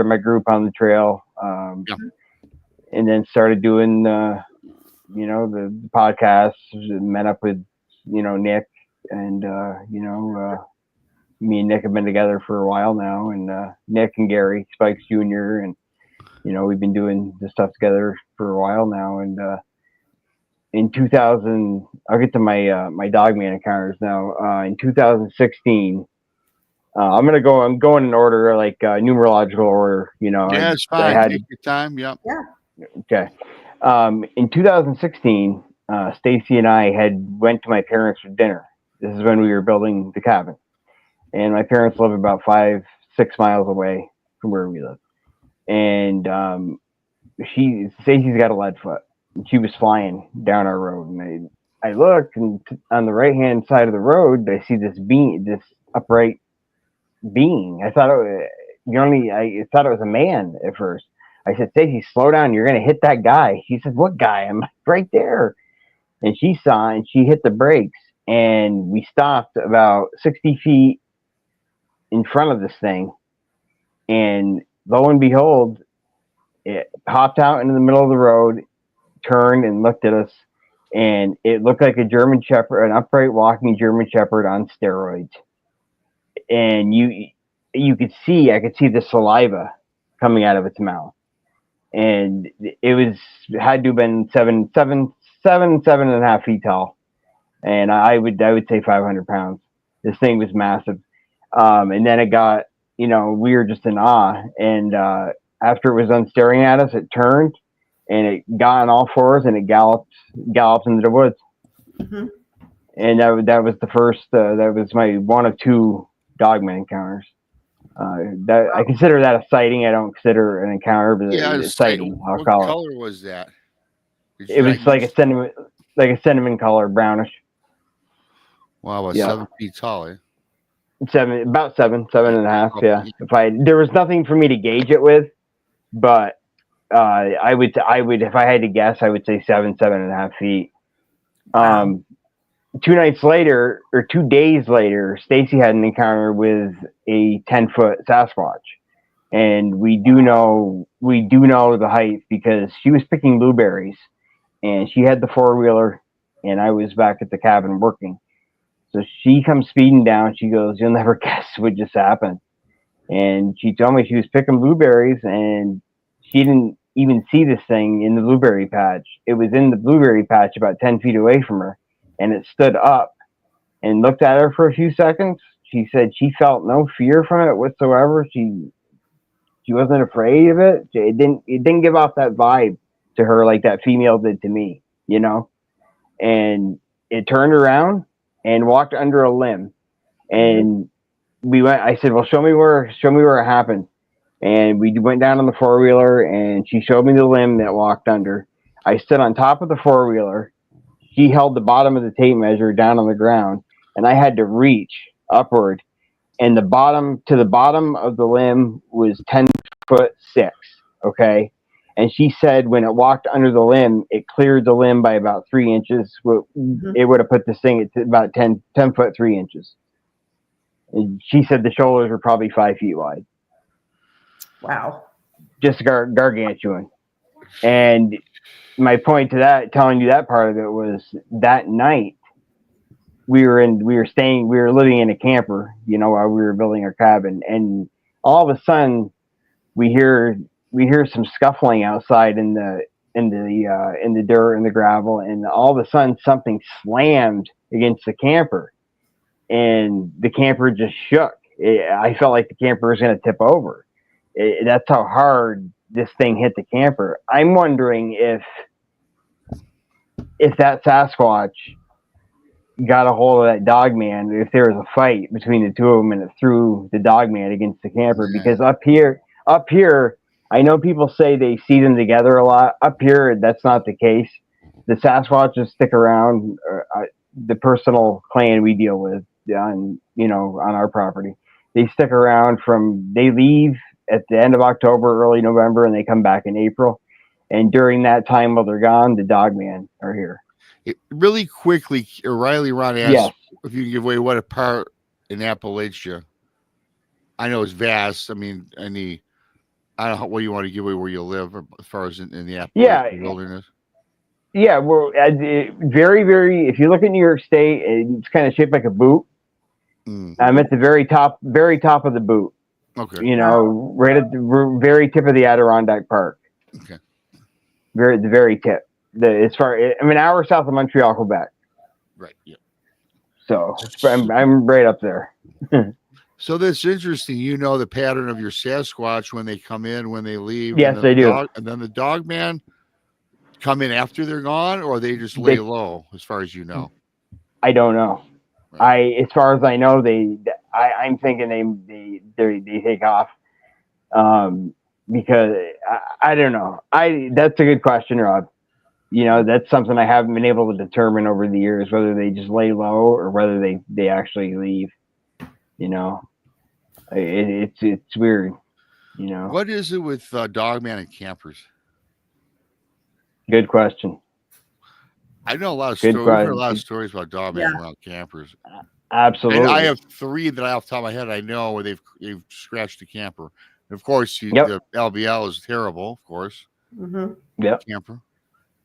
my group on the trail, and then started doing the podcasts. Met up with Nick, and me and Nick have been together for a while now, and Nick and Gary Spikes Jr. and we've been doing this stuff together for a while now. And in 2000, I'll get to my Dogman encounters now. In 2016. I'm going in order, like numerological order. Yeah, it's fine. Take your time. Yep. Yeah. Okay. In 2016, Stacey and I went to my parents for dinner. This is when we were building the cabin, and my parents live about 5-6 miles away from where we live. And Stacey's got a lead foot. And she was flying down our road, and I looked, and on the right hand side of the road, I see this upright being. I thought it was a man at first. I said, Stacey, slow down. You're going to hit that guy. She said, what guy? I'm right there. And she saw, and she hit the brakes, and we stopped about 60 feet in front of this thing. And lo and behold, it hopped out into the middle of the road, turned and looked at us. And it looked like a German Shepherd, an upright walking German Shepherd on steroids. And I could see the saliva coming out of its mouth, and it had to have been 7.5 feet tall, and I would say 500 pounds. This thing was massive, and then it got we were just in awe, and after it was done staring at us, it turned and it got on all fours and it galloped into the woods, and that was the first. That was my one of two Dogman encounters. That I consider that a sighting. I don't consider an encounter, but a sighting. What color was that? It was like a cinnamon color, brownish. Wow, 7 feet tall, eh? About 7.5. Yeah. There was nothing for me to gauge it with, but I would if I had to guess, I would say 7.5 feet. 2 nights later, or 2 days later, Stacey had an encounter with a 10-foot Sasquatch, and we do know the height because she was picking blueberries, and she had the 4-wheeler, and I was back at the cabin working. So she comes speeding down. She goes, "You'll never guess what just happened." And she told me she was picking blueberries, and she didn't even see this thing in the blueberry patch. It was in the blueberry patch about 10 feet away from her. And it stood up and looked at her for a few seconds. She said she felt no fear from it whatsoever. She wasn't afraid of it. It didn't give off that vibe to her like that female did to me, And it turned around and walked under a limb. And we went. I said, "Well, show me where it happened." And we went down on the 4-wheeler, and she showed me the limb that walked under. I stood on top of the 4-wheeler. She held the bottom of the tape measure down on the ground, and I had to reach upward. And the bottom of the limb was 10'6". Okay. And she said when it walked under the limb, it cleared the limb by about 3 inches. It would have put this thing at about 10 foot 3 inches. And she said the shoulders were probably 5 feet wide. Wow. Just gargantuan. And my point to that, telling you that part of it, was that night we were living in a camper, while we were building our cabin, and all of a sudden we hear some scuffling outside in the dirt and the gravel, and all of a sudden something slammed against the camper, and the camper just shook. I felt like the camper was going to tip over. That's how hard this thing hit the camper. I'm wondering if that Sasquatch got a hold of that Dogman, if there was a fight between the two of them and it threw the Dogman against the camper. Because up here, I know people say they see them together a lot. Up here, that's not the case. The Sasquatches stick around. The personal clan we deal with on our property, they stick around they leave at the end of October, early November, and they come back in April. And during that time while they're gone, the Dogman are here. Really quickly, Riley Ron asked if you can give away what a part in Appalachia. I know it's vast. I mean, I don't know what you want to give away where you live, as far as in the Appalachian wilderness. Yeah, well, very, very. If you look at New York State, it's kind of shaped like a boot. I'm at the very top of the boot. Okay. Right at the very tip of the Adirondack Park. Okay. The very tip. I'm an hour south of Montreal, Quebec. Right. Yeah. So I'm right up there. So that's interesting. The pattern of your Sasquatch, when they come in, when they leave. Yes, they do. And then the Dogman come in after they're gone, or they just lay low, as far as you know? I don't know. Right. As far as I know, I'm thinking they take off. Because I don't know. That's a good question, Rob. That's something I haven't been able to determine over the years, whether they just lay low or whether they actually leave. It's weird. What is it with Dogman and campers? Good question. I know a lot of stories. We've heard a lot of stories about Dogman around campers. Absolutely. And I have 3 that off the top of my head I know where they've scratched a camper. And of course, the LBL is terrible. Of course. Mm-hmm. Yep. Camper.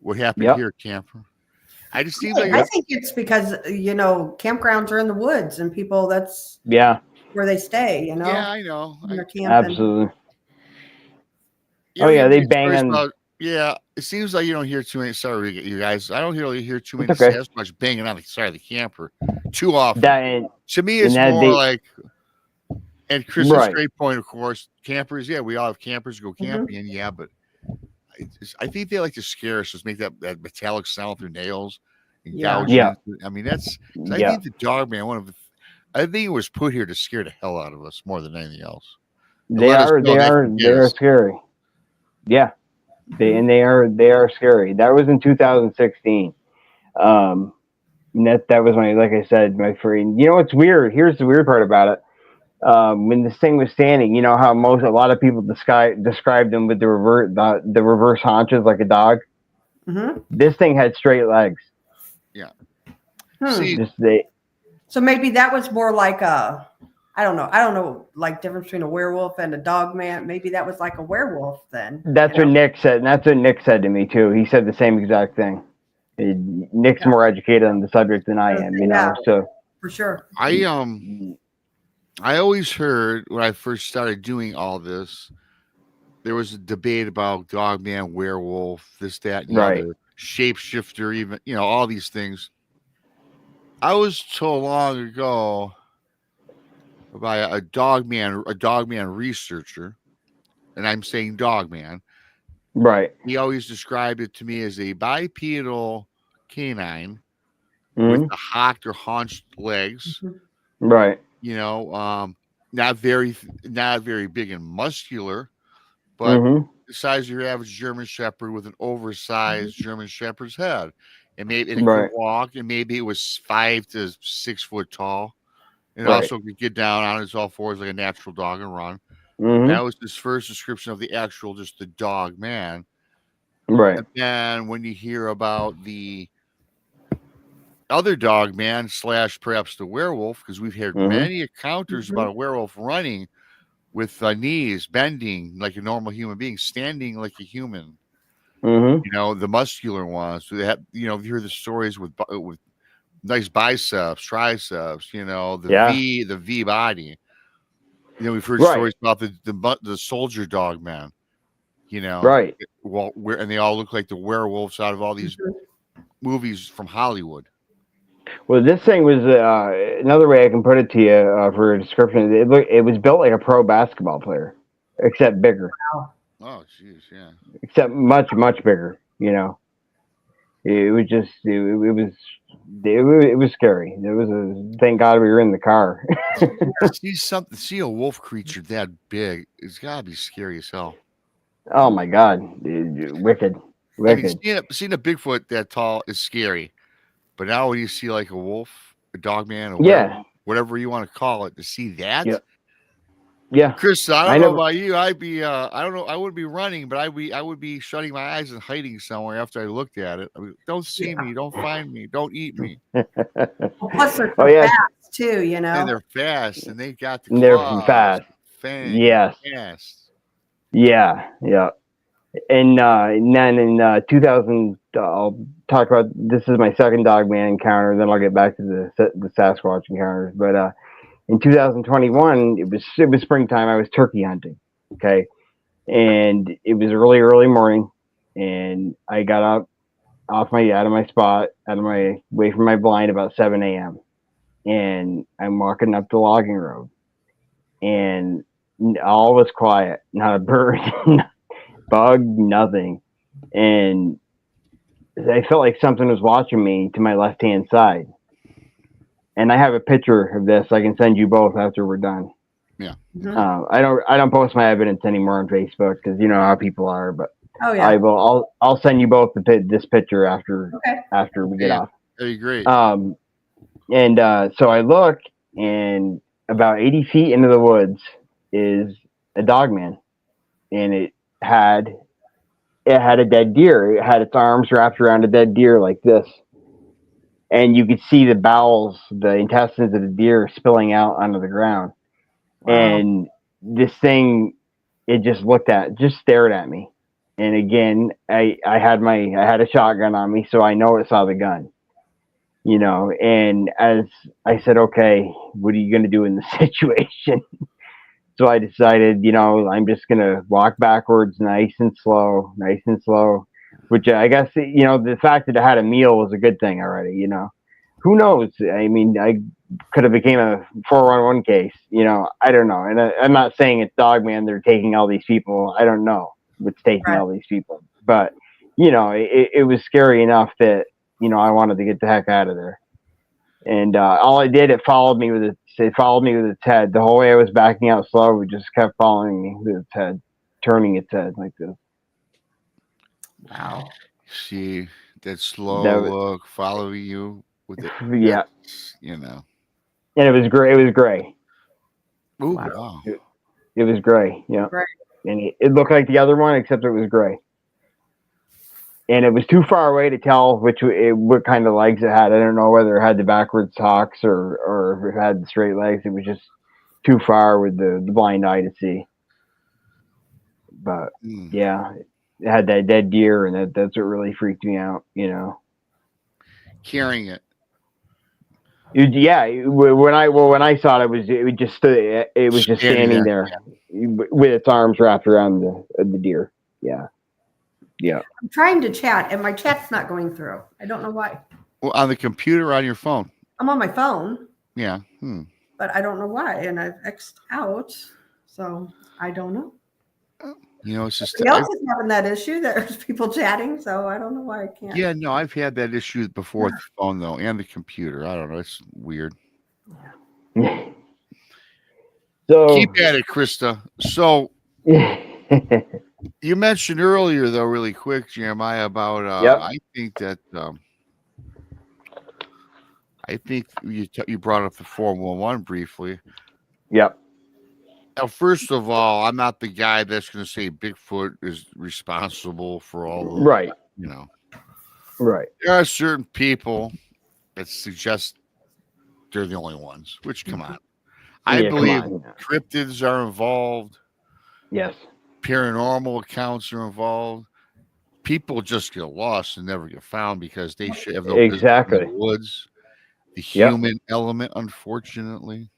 What happened here, camper? I just seems like I think it's because campgrounds are in the woods and people that's where they stay. Yeah, I know. Absolutely. They bang on. It seems like you don't hear too many. Sorry, you guys. I don't really hear too many Sasquatch banging on the side of the camper too often. To me, it's more like. And Chris's great point, of course, campers. Yeah, we all have campers go camping. Mm-hmm. But I think they like to scare us. Just make that metallic sound through nails. And gouging. I mean, I think the Dogman. I think it was put here to scare the hell out of us more than anything else. They are scary. Yeah. They are scary. That was in 2016. That was like I said, my friend. What's weird? Here's the weird part about it. When this thing was standing, how a lot of people described them with the reverse haunches like a dog. Mm-hmm. This thing had straight legs. Yeah. So maybe that was more like I don't know, like difference between a werewolf and a Dogman. Maybe that was like a werewolf then. That's what Nick said. And that's what Nick said to me too. He said the same exact thing. Nick's more educated on the subject than I am, so for sure. I always heard when I first started doing all this, there was a debate about Dogman, werewolf, this, that, and the other, shapeshifter, even, all these things. I was told long ago by a Dogman researcher, and I'm saying Dogman. Right. He always described it to me as a bipedal canine with the hocked or haunched legs. Right. not very big and muscular, but the size of your average German Shepherd with an oversized German Shepherd's head. And maybe it Right. could walk, and maybe it was 5 to 6 foot tall. And Right. also could get down on its all fours like a natural dog and run. Mm-hmm. That was his first description of the actual, just the dog man. Right. And then when you hear about the other dog man / perhaps the werewolf, because we've heard many encounters about a werewolf running with knees bending like a normal human being, standing like a human. You know, the muscular ones. So they have, you know, you hear the stories with nice biceps, triceps. You know, the V body. You know, we've heard stories about the soldier dog man. You know, right. Well, and they all look like the werewolves out of all these movies from Hollywood. Well, this thing was another way I can put it to you for a description. It was built like a pro basketball player, except bigger. Wow. Oh, jeez, yeah. Except much bigger. You know, it was just it was scary. It was thank God we were in the car. See a wolf creature that big, it's gotta be scary as hell. Oh my God, wicked. I mean, seeing a Bigfoot that tall is scary, but now when you see like a wolf, a dog man, a werewolf, whatever you want to call it, to see that, yeah. Chris, I don't know about you. I'd be, I don't know, I wouldn't be running, but I would be shutting my eyes and hiding somewhere after I looked at it. I mean, don't see me, don't find me, don't eat me. Plus, they're fast too, you know. And they're fast, and they got the claws, they're fast. Fangs, yes. Fast. Yeah. Yeah. And then in 2000, I'll talk about, this is my second Dogman encounter. Then I'll get back to the Sasquatch encounters. But in 2021, it was springtime. I was turkey hunting. Okay, and it was early morning, and I got up out of my spot, away from my blind about 7 a.m. And I'm walking up the logging road, and all was quiet, not a bird. Bug, nothing. And I felt like something was watching me to my left hand side. And I have a picture of this. I can send you both after we're done. Yeah. I don't post my evidence anymore on Facebook because you know how people are. But I will. I'll send you both this picture after we get off. That'd be great. And so I look, and about 80 feet into the woods is a dogman, and it had a dead deer. It had its arms wrapped around a dead deer like this, and you could see the bowels, the intestines of the deer spilling out onto the ground. Wow. And this thing, it just stared at me. And again, I had a shotgun on me, so I know it saw the gun, you know. And as I said, okay, what are you going to do in this situation? So I decided, you know, I'm just going to walk backwards nice and slow, which I guess, you know, the fact that I had a meal was a good thing already, you know. Who knows? I mean, I could have became a 411 case, you know. I don't know. And I'm not saying it's Dogman, they're taking all these people. I don't know what's taking all these people. But, you know, it was scary enough that, you know, I wanted to get the heck out of there. And all I did, it followed me with its head. The whole way I was backing out slow, it just kept following me with its head, turning its head like this. Wow. See that slow look following you with it. Yeah. You know. And it was gray. Ooh, wow. It was gray. Yeah. Gray. And it looked like the other one, except it was gray. And it was too far away to tell what kind of legs it had. I don't know whether it had the backwards hocks or if it had the straight legs. It was just too far with the blind eye to see. But yeah, it had that dead deer, and that's what really freaked me out. You know, carrying it. When I saw it, it was just standing there with its arms wrapped around the deer. Yeah. Yeah. I'm trying to chat, and my chat's not going through. I don't know why. Well, on the computer or on your phone? I'm on my phone. Yeah. But I don't know why, and I've X'd out, so I don't know. You know, it's just Somebody else is having that issue. There's people chatting, so I don't know why I can't. Yeah, no, I've had that issue before with the phone though, and the computer. I don't know. It's weird. Yeah. So keep at it, Krista. So you mentioned earlier, though, really quick, Jeremiah, about Yep. I think you brought up the 411 briefly. Yep. Now, first of all, I'm not the guy that's going to say Bigfoot is responsible for all the, Right. you know. Right. There are certain people that suggest they're the only ones, which, come on. I Yeah, believe come on. cryptids are involved. Yes. Paranormal accounts are involved. People just get lost and never get found because they should have no business in the woods. The human element, unfortunately.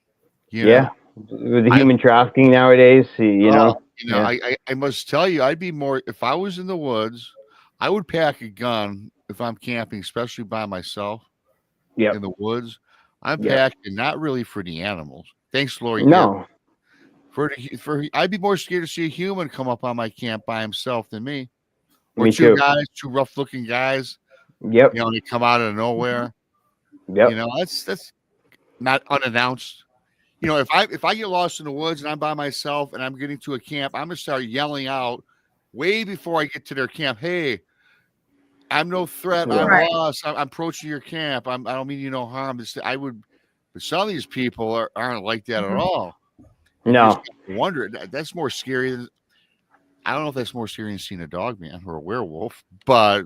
Yeah. With the human trafficking nowadays, I must tell you, I'd be more, if I was in the woods, I would pack a gun if I'm camping, especially by myself in the woods. I'm packing not really for the animals. Thanks, Lori. No. I'd be more scared to see a human come up on my camp by himself than me. Or Me two too. guys, two rough-looking guys. Yep. You know, they come out of nowhere. Yep. You know, that's not unannounced. You know, if I get lost in the woods and I'm by myself and I'm getting to a camp, I'm gonna start yelling out way before I get to their camp. Hey, I'm no threat. I'm lost. I'm approaching your camp. I don't mean you no harm. But some of these people aren't like that at all. No. Wonder that's more scary than. I don't know if that's more scary than seeing a dog man or a werewolf, but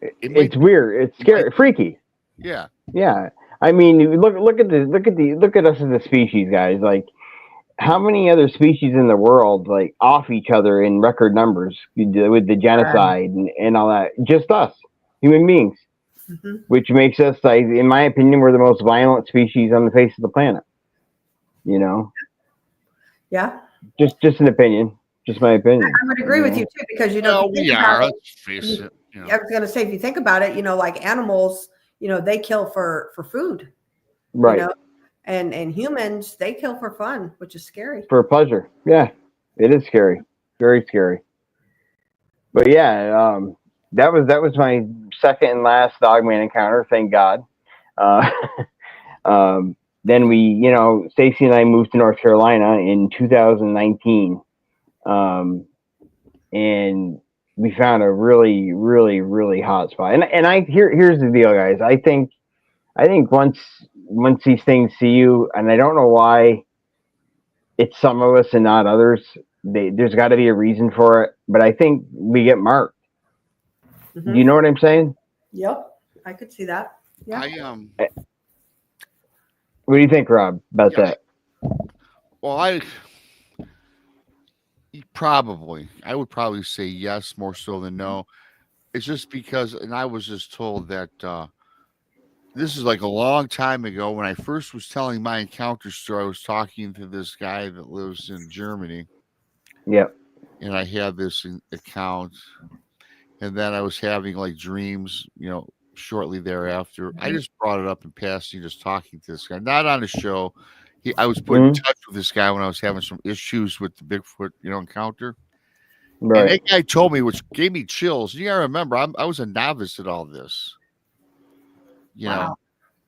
it's weird. It's scary, freaky. Yeah. Yeah. I mean, look at us as a species, guys. Like, how many other species in the world like off each other in record numbers with the genocide and all that? Just us, human beings, which makes us, like, in my opinion, we're the most violent species on the face of the planet. You know. Yeah. Just an opinion. Just my opinion. I would agree with you too, because we are. Let's face it. You know. I was going to say, if you think about it, like animals, they kill for food, right? And humans, they kill for fun, which is scary. For pleasure, yeah, it is scary, very scary. But yeah, that was my second and last Dogman encounter. Thank God. Then we, Stacey and I moved to North Carolina in 2019. And we found a really, really, really hot spot. And here's the deal, guys. I think once these things see you, and I don't know why it's some of us and not others, there's got to be a reason for it. But I think we get marked. Do you know what I'm saying? Yep, I could see that. Yeah. What do you think, Rob, about that? Well, I would probably say yes, more so than no. It's just because, and I was just told that this is like a long time ago when I first was telling my encounter story. I was talking to this guy that lives in Germany. Yep. And I had this account, and then I was having like dreams, shortly thereafter. I just brought it up in passing, just talking to this guy, not on the show. I was put in touch with this guy when I was having some issues with the Bigfoot, encounter. Right. And that guy told me, which gave me chills. You gotta remember, I was a novice at all this. Wow.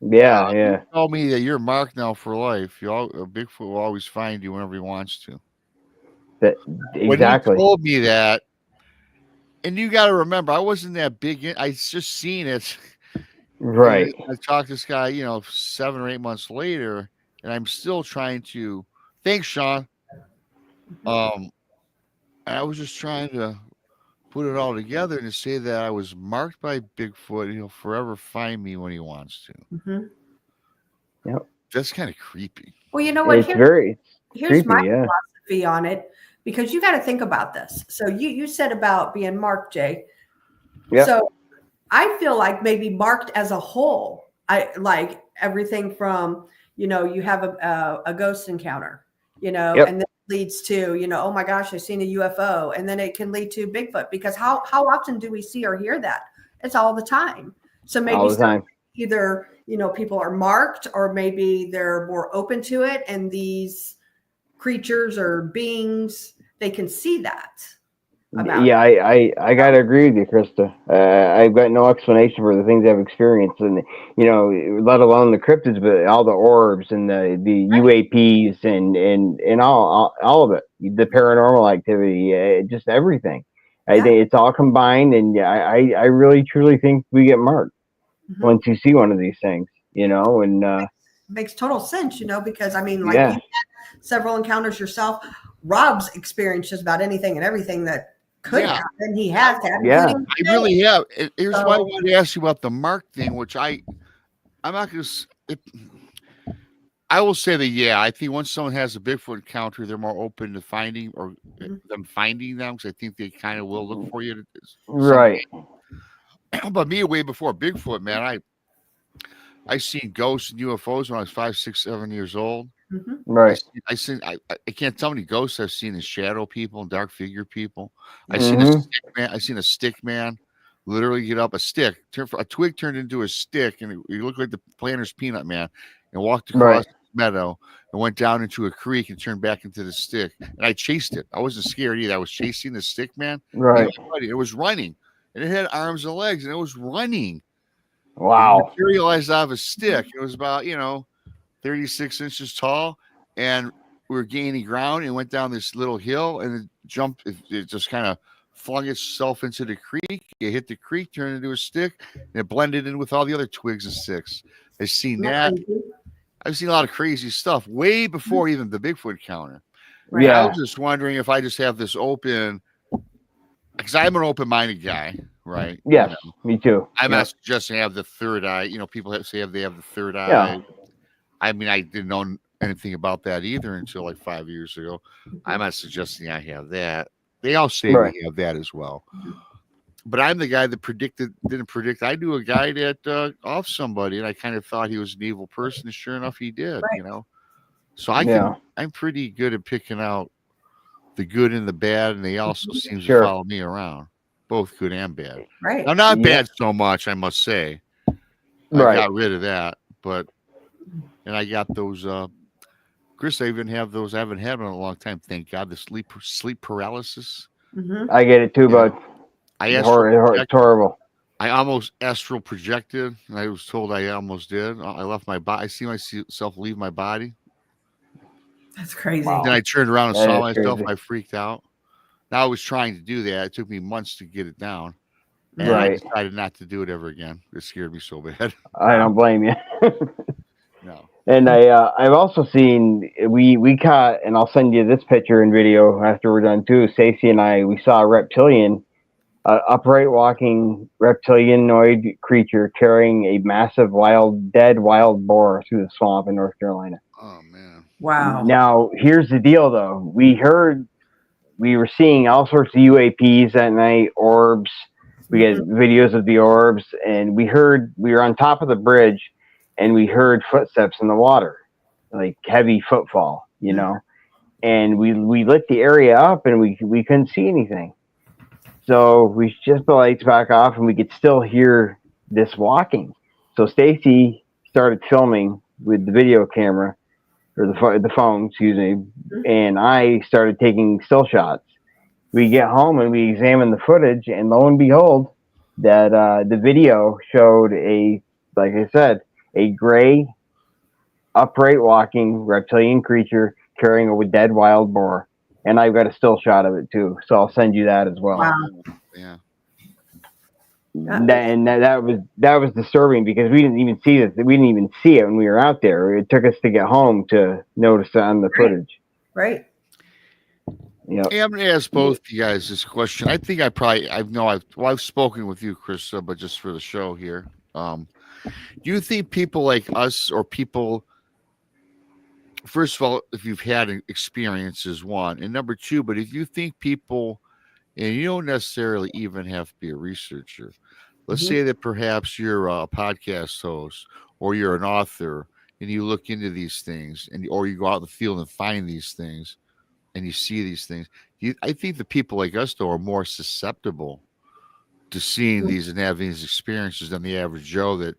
Yeah, yeah. He told me that you're marked now for life. Bigfoot will always find you whenever he wants to. Exactly. When he told me that, and you got to remember, I wasn't that big. I just seen it. Right. I talked to this guy, 7 or 8 months later. And I'm still trying to. Thanks, Sean. I was just trying to put it all together and to say that I was marked by Bigfoot. He'll forever find me when he wants to. Yep. That's kind of creepy. Well, you know what? Here's creepy, my philosophy on it, because you got to think about this. So you said about being marked, Jay. Yeah. So I feel like maybe marked as a whole. I like everything from. You have a ghost encounter, and then it leads to, oh my gosh, I've seen a UFO. And then it can lead to Bigfoot, because how often do we see or hear that? It's all the time. So maybe either, people are marked, or maybe they're more open to it. And these creatures or beings, they can see that. about. Yeah, I gotta agree with you, Krista. I've got no explanation for the things I've experienced, and let alone the cryptids, but all the orbs and the UAPs and all of it, the paranormal activity, just everything. I think it's all combined, and I really truly think we get marked once you see one of these things, and makes total sense, because I mean, like yeah. you had several encounters yourself. Rob's experienced just about anything and everything that could happen. He has had. Yeah, I really have. Here's why I wanted to ask you about the mark thing, which I'm not going to. I will say that I think once someone has a Bigfoot encounter, they're more open to finding or them finding them, because I think they kind of will look for you. Right. But me, way before Bigfoot, man, I seen ghosts and UFOs when I was 5, 6, 7 years old. Right. I can't tell how many ghosts I've seen as shadow people and dark figure people. I seen a stick man literally get up a stick, a twig turned into a stick, and it looked like the planter's peanut man, and walked across the meadow and went down into a creek and turned back into the stick. And I chased it. I wasn't scared either. I was chasing the stick man. Right. It was running, and it had arms and legs, and it was running. Wow. It materialized out of a stick. It was about 36 inches tall, and we were gaining ground and went down this little hill, and it just kind of flung itself into the creek. It hit the creek, turned into a stick, and it blended in with all the other twigs and sticks. I've seen that. I've seen a lot of crazy stuff way before even the Bigfoot encounter. Right. Yeah. I was just wondering if I just have this open, because I'm an open-minded guy, right? Yes, me too. I'm not suggesting I have the third eye. People say they have the third eye. Yeah. I mean, I didn't know anything about that either until like 5 years ago. I'm not suggesting I have that. They all say we have that as well. But I'm the guy that didn't predict. I knew a guy that off somebody, and I kind of thought he was an evil person, and sure enough, he did. So I'm pretty good at picking out the good and the bad, and they also seem to follow me around, both good and bad. Right. Now, not bad so much, I must say. I got rid of that, and I got those. Chris, I even have those. I haven't had them in a long time. Thank God. The sleep paralysis. I get it too, bud. It's horrible. I almost astral projected, and I was told I almost did. I left my body. I see myself leave my body. That's crazy. Wow. Then I turned around and saw myself. Crazy. I freaked out. Now I was trying to do that. It took me months to get it down. And I decided not to do it ever again. It scared me so bad. I don't blame you. No. And I've also seen we caught, and I'll send you this picture and video after we're done too. Stacey and we saw a reptilian, upright walking reptilianoid creature carrying a massive dead wild boar through the swamp in North Carolina. Oh man! Wow. Now here's the deal, though. We were seeing all sorts of UAPs that night, orbs. We get videos of the orbs, and we were on top of the bridge. And we heard footsteps in the water, like heavy footfall, and we lit the area up, and we couldn't see anything. So we just the lights back off, and we could still hear this walking. So Stacey started filming with the video camera, or the phone, excuse me, and I started taking still shots. We get home and we examine the footage, and lo and behold, that the video showed like I said, a gray, upright walking reptilian creature carrying a dead wild boar. And I've got a still shot of it too. So I'll send you that as well. Wow. Yeah. That was disturbing because we didn't even see this. We didn't even see it when we were out there. It took us to get home to notice it on the footage. Right. Yeah. Hey, I'm going to ask both you guys this question. I think I've spoken with you, Chris, but just for the show here. Do you think people like us, or people, first of all, if you've had experiences, one, and number two, but if you think people, and you don't necessarily even have to be a researcher, let's say that perhaps you're a podcast host or you're an author and you look into these things, or you go out in the field and find these things and you see these things. I think the people like us, though, are more susceptible to seeing these and having these experiences than the average Joe that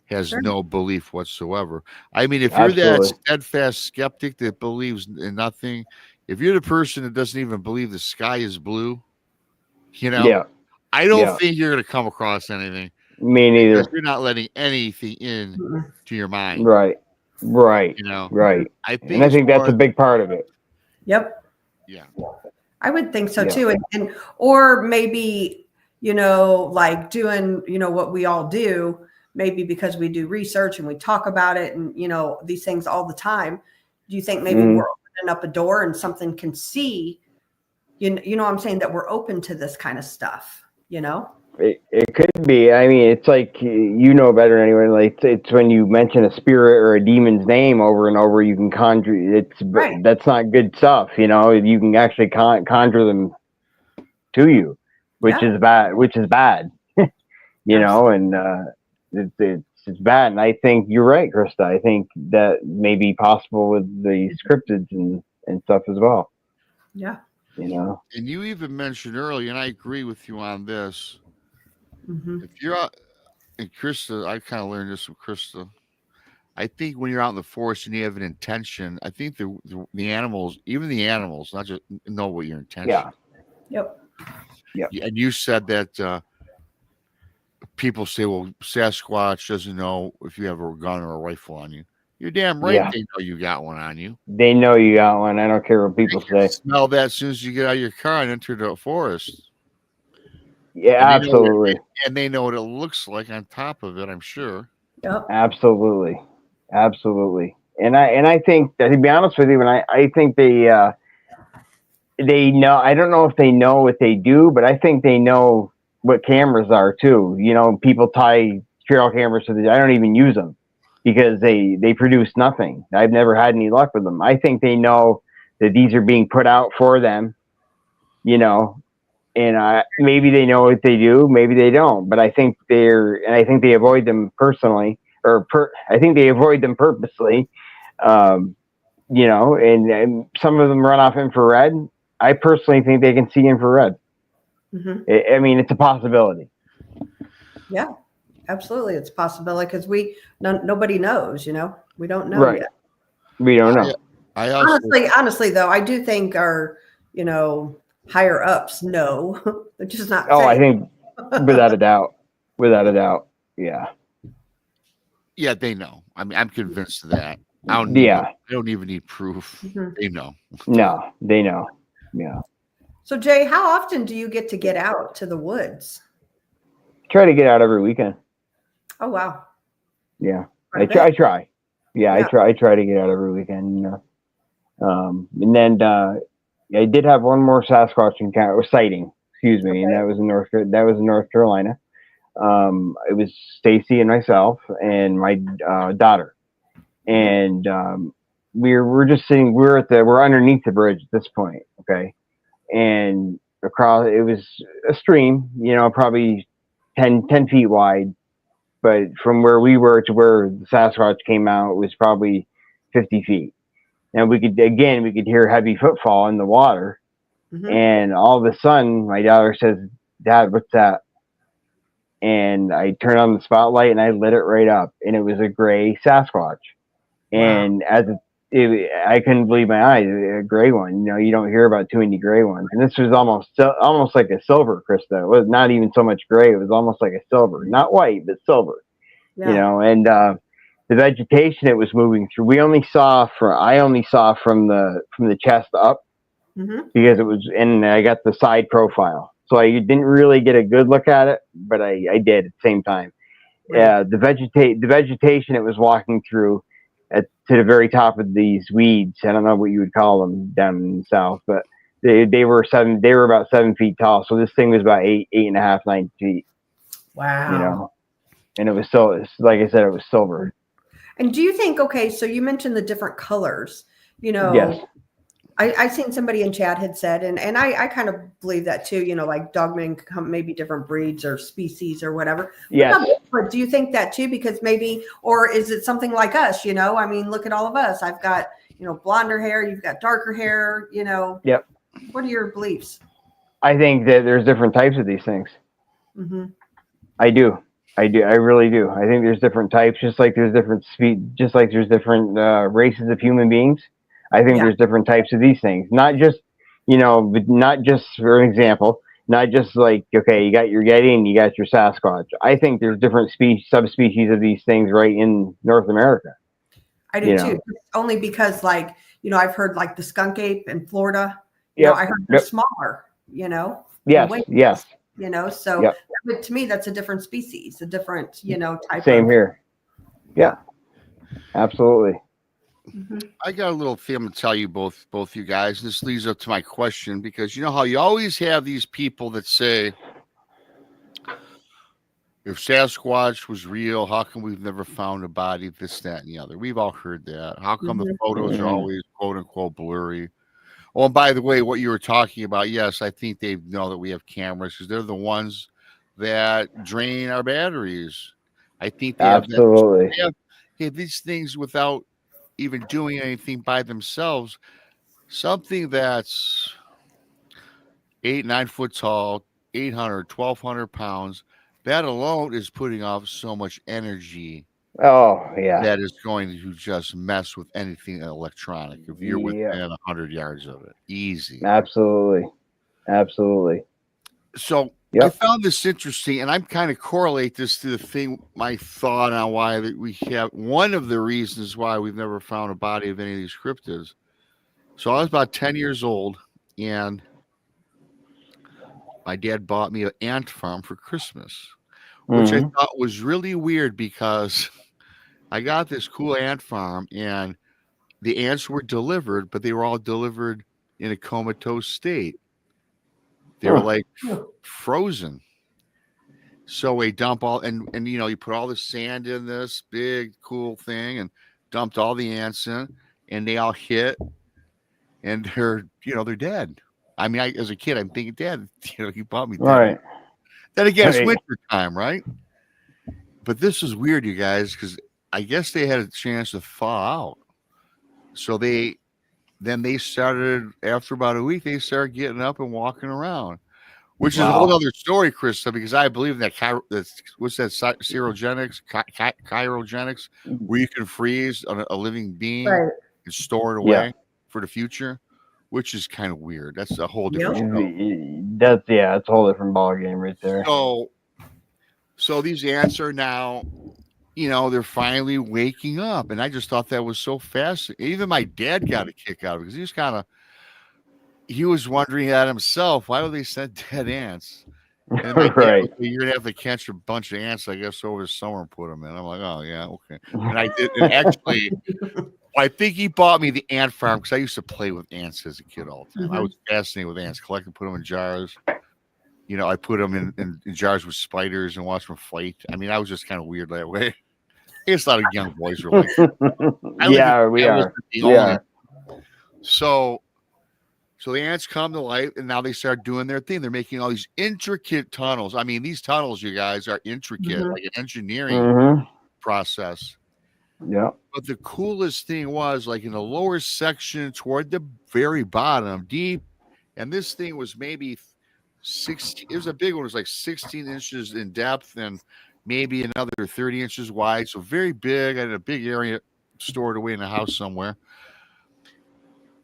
has no belief whatsoever. I mean, if you're that steadfast skeptic that believes in nothing, if you're the person that doesn't even believe the sky is blue, You know, Yeah. I don't Yeah. think you're going to come across anything. Me neither. You're not letting anything in to your mind. Right. Right. You know, Right. I think, And I think that's a big part of it. Yep. Yeah. I would think so too. And or maybe, like doing, what we all do, maybe because we do research and we talk about it and, these things all the time. Do you think maybe we're opening up a door and something can see, you know what I'm saying, that we're open to this kind of stuff, It could be. I mean, it's like, better anyway. Like it's when you mention a spirit or a demon's name over and over, you can conjure. That's not good stuff. You can actually conjure them to you, which is bad. And it's bad. And I think you're right, Krista. I think that may be possible with the cryptids and stuff as well. Yeah. And you even mentioned earlier, and I agree with you on this. Mm-hmm. If you're out, and Krista, I kind of learned this from Krista. I think when you're out in the forest and you have an intention, I think the animals, even the animals, not just know what your intention. Yeah. Yep. Yeah. And you said that people say, well, Sasquatch doesn't know if you have a gun or a rifle on you. You're damn right. Yeah. They know you got one on you. They know you got one. I don't care what people say. Smell that as soon as you get out of your car and enter the forest. Yeah, absolutely. And they know what it looks like on top of it, I'm sure. Yep. Absolutely. And I think that, to be honest with you, and I think they know. I don't know if they know what they do, but I think they know what cameras are too. People tie trail cameras to I don't even use them because they produce nothing. I've never had any luck with them. I think they know that these are being put out for them. And maybe they know what they do, maybe they don't. But I think they avoid them personally, I think they avoid them purposely. And some of them run off infrared. I personally think they can see infrared. Mm-hmm. I mean, it's a possibility. Yeah, absolutely, it's a possibility because nobody knows. We don't know Right. yet. We don't know. I also, honestly, though, I do think our higher ups know. They're just not. Oh, I think without a doubt. Yeah. Yeah, they know. I mean, I'm convinced of that. I don't even need proof. Mm-hmm. They know. No, they know. Yeah. So, Jay, how often do you get out to the woods? Try to get out every weekend. Oh, wow. Yeah. I try. Yeah, I try to get out every weekend. And then I did have one more Sasquatch encounter or sighting, excuse me, and that was in North Carolina. It was Stacey and myself and my daughter, and we're just sitting. We're underneath the bridge at this point, okay, and across it was a stream, probably 10 feet wide, but from where we were to where the Sasquatch came out was probably 50 feet. And we could hear heavy footfall in the water. Mm-hmm. And all of a sudden, my daughter says, "Dad, what's that?" And I turned on the spotlight and I lit it right up. And it was a gray Sasquatch. Wow. And I couldn't believe my eyes, a gray one. You don't hear about too many gray ones. And this was almost like a silver, Krista. It was not even so much gray. It was almost like a silver. Not white, but silver. Yeah. And the vegetation it was moving through, I only saw from the chest up, mm-hmm. because it was, and I got the side profile, so I didn't really get a good look at it, but I did at the same time. Right. The vegetation it was walking through to the very top of these weeds. I don't know what you would call them down in the south, but they were about 7 feet tall. So this thing was about 8.5, 9 feet. Wow. And it was like I said, it was silver. And do you think, so you mentioned the different colors, Yes. I seen somebody in chat had said, and I kind of believe that too, like dogmen come maybe different breeds or species or whatever. Yes. But do you think that too? Because maybe, or is it something like us, I mean, look at all of us. I've got, blonder hair, you've got darker hair, Yep. What are your beliefs? I think that there's different types of these things. Mm-hmm. I do. I really do. I think there's different types, just like there's different just like there's different races of human beings. I think there's different types of these things. Not just, not just for an example, Not just like, okay, you got your Yeti and you got your Sasquatch. I think there's different subspecies of these things right in North America. I do too. Only because, like, I've heard like the skunk ape in Florida. I heard they're smaller. Yes. Yes. So but to me, that's a different species, a different, type. Same here. Yeah. Absolutely. I got a little thing I'm going to tell you both you guys. This leads up to my question, because you know how you always have these people that say, if Sasquatch was real, how come we've never found a body, this, that, and the other? We've all heard that. How come the photos are always quote unquote blurry? Oh, and by the way, what you were talking about, yes, I think they know that we have cameras because they're the ones that drain our batteries. I think they absolutely have these things without even doing anything by themselves. Something that's 8-9 foot tall, 800, 1,200 pounds, that alone is putting off so much energy. Oh, yeah. That is going to just mess with anything electronic if you're within 100 yards of it. Easy. Absolutely. Absolutely. So I found this interesting, and I'm kind of correlate this to the thing, my thought on why that we have one of the reasons why we've never found a body of any of these cryptids. So I was about 10 years old, and my dad bought me an ant farm for Christmas, which I thought was really weird because I got this cool ant farm and the ants were delivered, but they were all delivered in a comatose state. They were like frozen. So we dump all, and you put all the sand in this big cool thing and dumped all the ants in, and they all hit, and they're dead. I mean, as a kid, I'm thinking, Dad, you bought me dead. Right. Then again, it's winter time, right? But this is weird, you guys, because I guess they had a chance to thaw out. So they started, after about a week, they started getting up and walking around, which is a whole other story, Krista, because I believe that what's that serogenics, cryogenics, where you can freeze a living being and store it away for the future, which is kind of weird. That's a whole different show. It's a whole different ball game right there. So these ants are now, they're finally waking up. And I just thought that was so fascinating. Even my dad got a kick out of it because he was wondering that himself. Why do they send dead ants? And my dad was like, you're going to have to catch a bunch of ants, I guess, over the summer and put them in. I'm like, oh, yeah, okay. And I did. And actually, I think he bought me the ant farm because I used to play with ants as a kid all the time. I was fascinated with ants, collect and put them in jars. I put them in jars with spiders and watch them fight. I mean, I was just kind of weird that way. I guess a lot of young boys were like, we are. Yeah. So the ants come to life, and now they start doing their thing. They're making all these intricate tunnels. I mean, these tunnels, you guys, are intricate, like an engineering process. Yeah. But the coolest thing was, like, in the lower section toward the very bottom, deep, and this thing was maybe 16. It was a big one. It was like 16 inches in depth and maybe another 30 inches wide. So very big. I had a big area stored away in a house somewhere.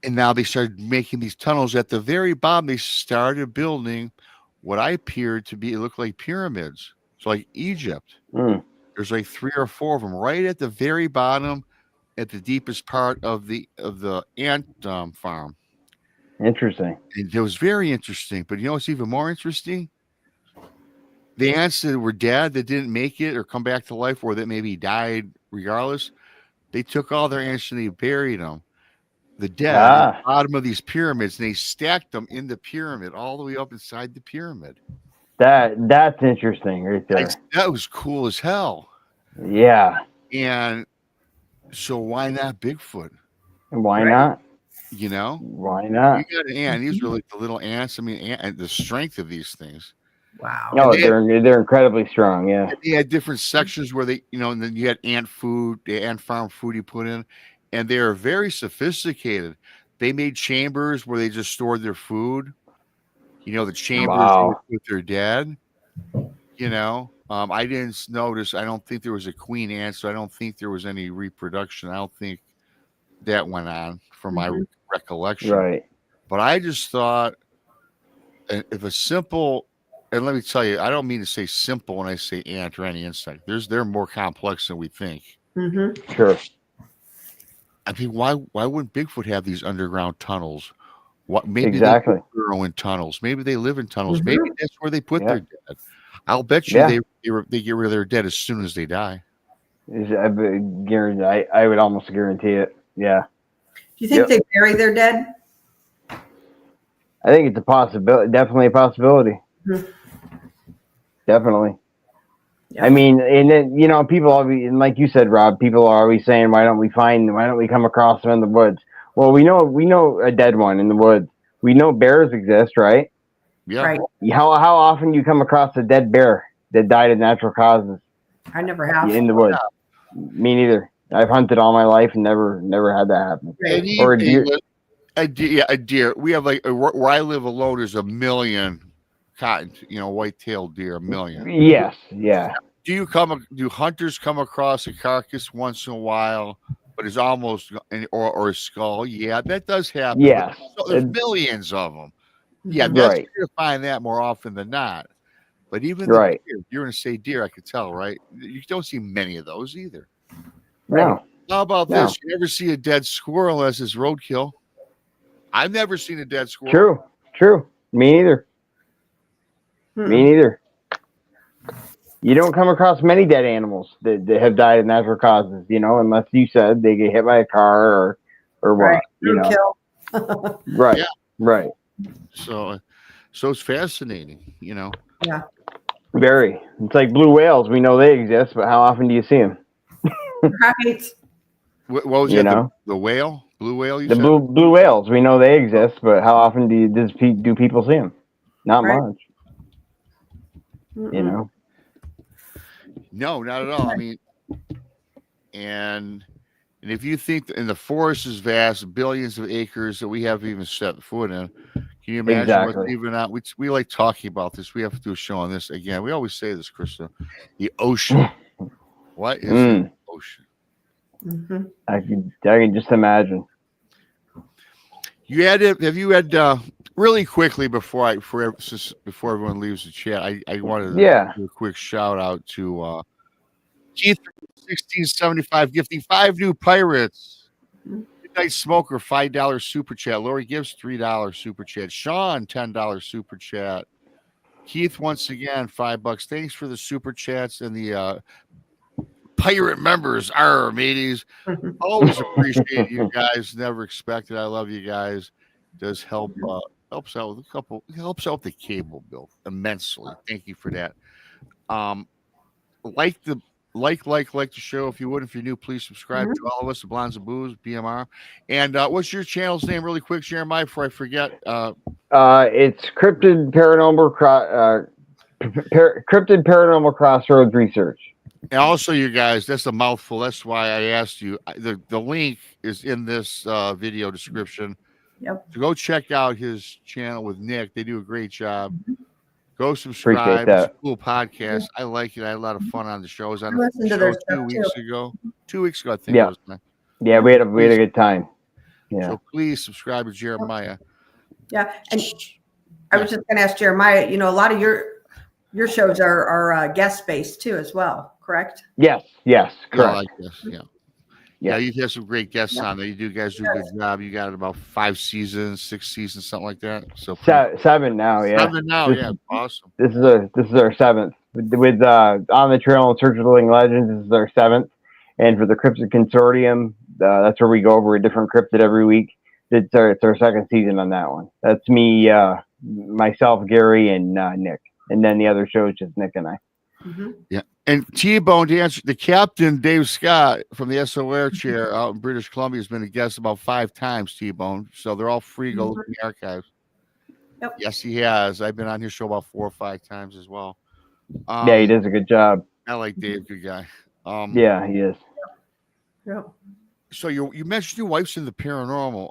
And now they started making these tunnels. At the very bottom, they started building what I appeared to be, it looked like pyramids. So like Egypt. There's like 3 or 4 of them right at the very bottom, at the deepest part of the ant farm. Interesting. And it was very interesting. But what's even more interesting? The ants that were dead, that didn't make it or come back to life, or that maybe died regardless, they took all their ants and they buried them. The dead at the bottom of these pyramids, and they stacked them in the pyramid all the way up inside the pyramid. That's interesting right there. That was cool as hell. Yeah. And so why not Bigfoot? Why not? Why not? You got an ant. These are like the little ants. I mean, the strength of these things. Wow. No, they're incredibly strong. Yeah. They had different sections where they, and then you had ant food, the ant farm food you put in, and they are very sophisticated. They made chambers where they just stored their food. The chambers with their dead. I didn't notice. I don't think there was a queen ant, so I don't think there was any reproduction. I don't think that went on from my recollection. Right. But I just thought if a simple, and let me tell you, I don't mean to say simple when I say ant or any insect. They're more complex than we think. Mm-hmm. Sure. I mean, why wouldn't Bigfoot have these underground tunnels? What maybe Exactly. they burrow in tunnels. Maybe they live in tunnels. Mm-hmm. Maybe that's where they put Yeah. their dead. I'll bet you Yeah. they get rid of their dead as soon as they die. I would almost guarantee it. Yeah. Do you think they bury their dead? I think it's a possibility. Definitely a possibility. Mm-hmm. Definitely. Yeah. I mean, and then, you know, people always, and like you said, Rob, people are always saying, why don't we come across them in the woods? Well, we know a dead one in the woods. We know bears exist, right? Yeah. Right. How often do you come across a dead bear that died of natural causes I never have. in the woods? Me neither. I've hunted all my life and never had that happen. Right. Or a deer. A deer. We have like where I live alone. There's 1 million white-tailed deer. 1 million. Yes. Yeah. Do hunters come across a carcass once in a while, but it's almost or a skull? Yeah, that does happen. Yes. There's millions of them. Yeah, Mhm. that's Right. you're gonna find that more often than not. But even Right. deer, you're gonna say deer, I could tell, right? You don't see many of those either. No. How about No. this? You never see a dead squirrel unless it's roadkill. I've never seen a dead squirrel. True. Me neither. Mm-mm. Me neither. You don't come across many dead animals that have died of natural causes, unless you said they get hit by a car or what, Right. Kill. Right. Yeah. Right. So it's fascinating, Yeah. Very. It's like blue whales. We know they exist, but how often do you see them? Right. What was that? The whale, blue whale. You the said blue whales. We know they exist, but how often do people see them? Not Right. much. Mm-mm. No, not at all. I mean, and if you think and the forest is vast, billions of acres that we haven't even set foot in, can you imagine what's even out? We like talking about this. We have to do a show on this again. We always say this, Krista. The ocean. What is the ocean? Mm-hmm. I can just imagine. Have you had really quickly before everyone leaves the chat, I wanted to do a quick shout out to Keith 1675 gifting 5 new pirates. Midnight Smoker $5 super chat. Lori Gibbs $3 super chat. Sean $10 super chat. Keith once again $5. Thanks for the super chats and the pirate members. Our mateys. Always appreciate you guys. Never expected. I love you guys. Does help helps out with helps out the cable bill immensely. Thank you for that. Like the show if you would. If you're new, please subscribe to all of us, the Blondes and Booze, BMR. And what's your channel's name, really quick, Jeremiah, before I forget? It's Cryptid Paranormal Crossroads Research. And also, you guys, that's a mouthful. That's why I asked you. The link is in this video description. Yep. So go check out his channel with Nick. They do a great job. Go Appreciate subscribe. that. It's a cool podcast. I like it. I had a lot of fun on the show. I was on I the listened to show their 2 stuff, weeks too. ago. 2 weeks ago, I think. Yeah. It was. Yeah, we had a good time. Yeah. So please subscribe to Jeremiah. Yeah. And I was just going to ask Jeremiah, a lot of your shows are guest based too, as well, correct? Yes, correct. Yeah, I like this. Yeah, you have some great guests on there. You guys do a good job. You got about 5 seasons, 6 seasons, something like that. So 7 now, yeah. 7 now, awesome. This is our 7th. With On the Trail and Search of the Living Legends, this is our 7th. And for the Cryptid Consortium, that's where we go over a different cryptid every week. It's our 2nd season on that one. That's me, myself, Gary, and Nick. And then the other show is just Nick and I. Mm-hmm. Yeah. And T-Bone, to answer, the captain, Dave Scott, from the SOR chair out in British Columbia, has been a guest about 5 times, T-Bone. So they're all free to go look in the archives. Yep. Yes, he has. I've been on his show about 4 or 5 times as well. Yeah, he does a good job. I like Dave, good guy. Yeah, he is. Yep. So you mentioned your wife's in the paranormal.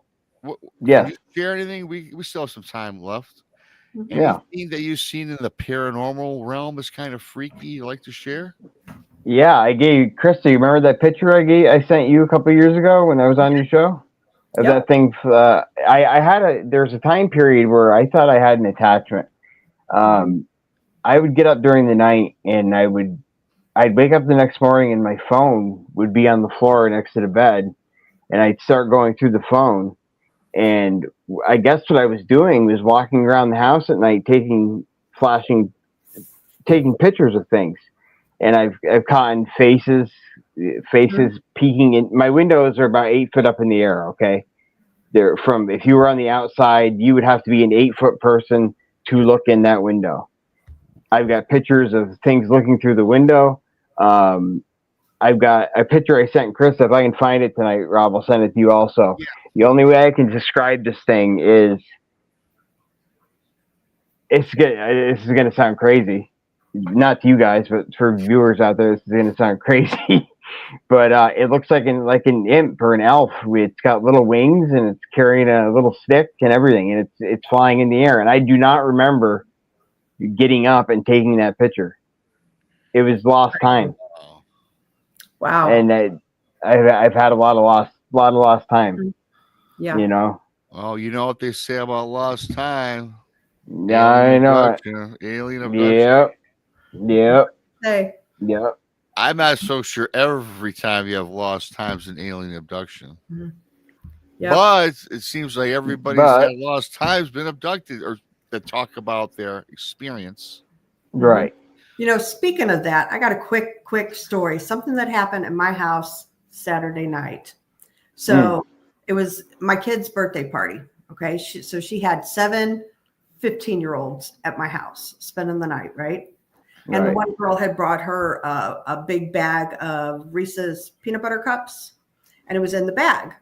Yeah. Can you share anything? We still have some time left. Yeah. Anything that you've seen in the paranormal realm is kind of freaky you like to share? Yeah, I gave Krista. You remember that picture I sent you a couple of years ago when I was on your show? of Yep. that thing. There's a time period where I thought I had an attachment. I would get up during the night and I'd wake up the next morning and my phone would be on the floor next to the bed, and I'd start going through the phone. And I guess what I was doing was walking around the house at night, taking pictures of things. And I've caught faces peeking in. My windows are about 8 foot up in the air. Okay, they're from, if you were on the outside, you would have to be an 8 foot person to look in that window. I've got pictures of things looking through the window. I've got a picture I sent Chris. If I can find it tonight, Rob, I'll send it to you also. Yeah. The only way I can describe this thing is, this is going to sound crazy. Not to you guys, but for viewers out there, this is going to sound crazy. But it looks like an imp or an elf. It's got little wings and it's carrying a little stick and everything, and it's flying in the air. And I do not remember getting up and taking that picture. It was lost time. Wow. And I've had a lot of lost time. Yeah. You know. Oh, you know what they say about lost time? Yeah, I know it. Alien abduction. Yep. Hey. Yep. I'm not so sure every time you have lost times an alien abduction. Yep. But it seems like everybody's had lost times been abducted, or that talk about their experience. Right. You know, speaking of that, I got a quick story. Something that happened in my house Saturday night. So it was my kid's birthday party. Okay. So she had 7 15-year-olds at my house spending the night, right? And the one girl had brought her a big bag of Reese's peanut butter cups, and it was in the bag.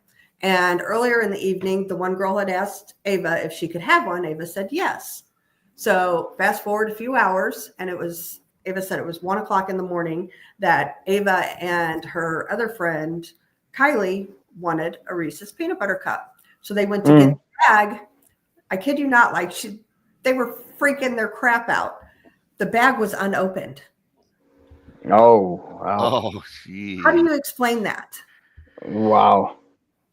And earlier in the evening, the one girl had asked Ava if she could have one. Ava said yes. So fast forward a few hours, and Ava said it was 1 o'clock in the morning that Ava and her other friend, Kylie, wanted a Reese's peanut butter cup. So they went to get the bag. I kid you not, they were freaking their crap out. The bag was unopened. Oh, wow. Oh, geez. How do you explain that? Wow.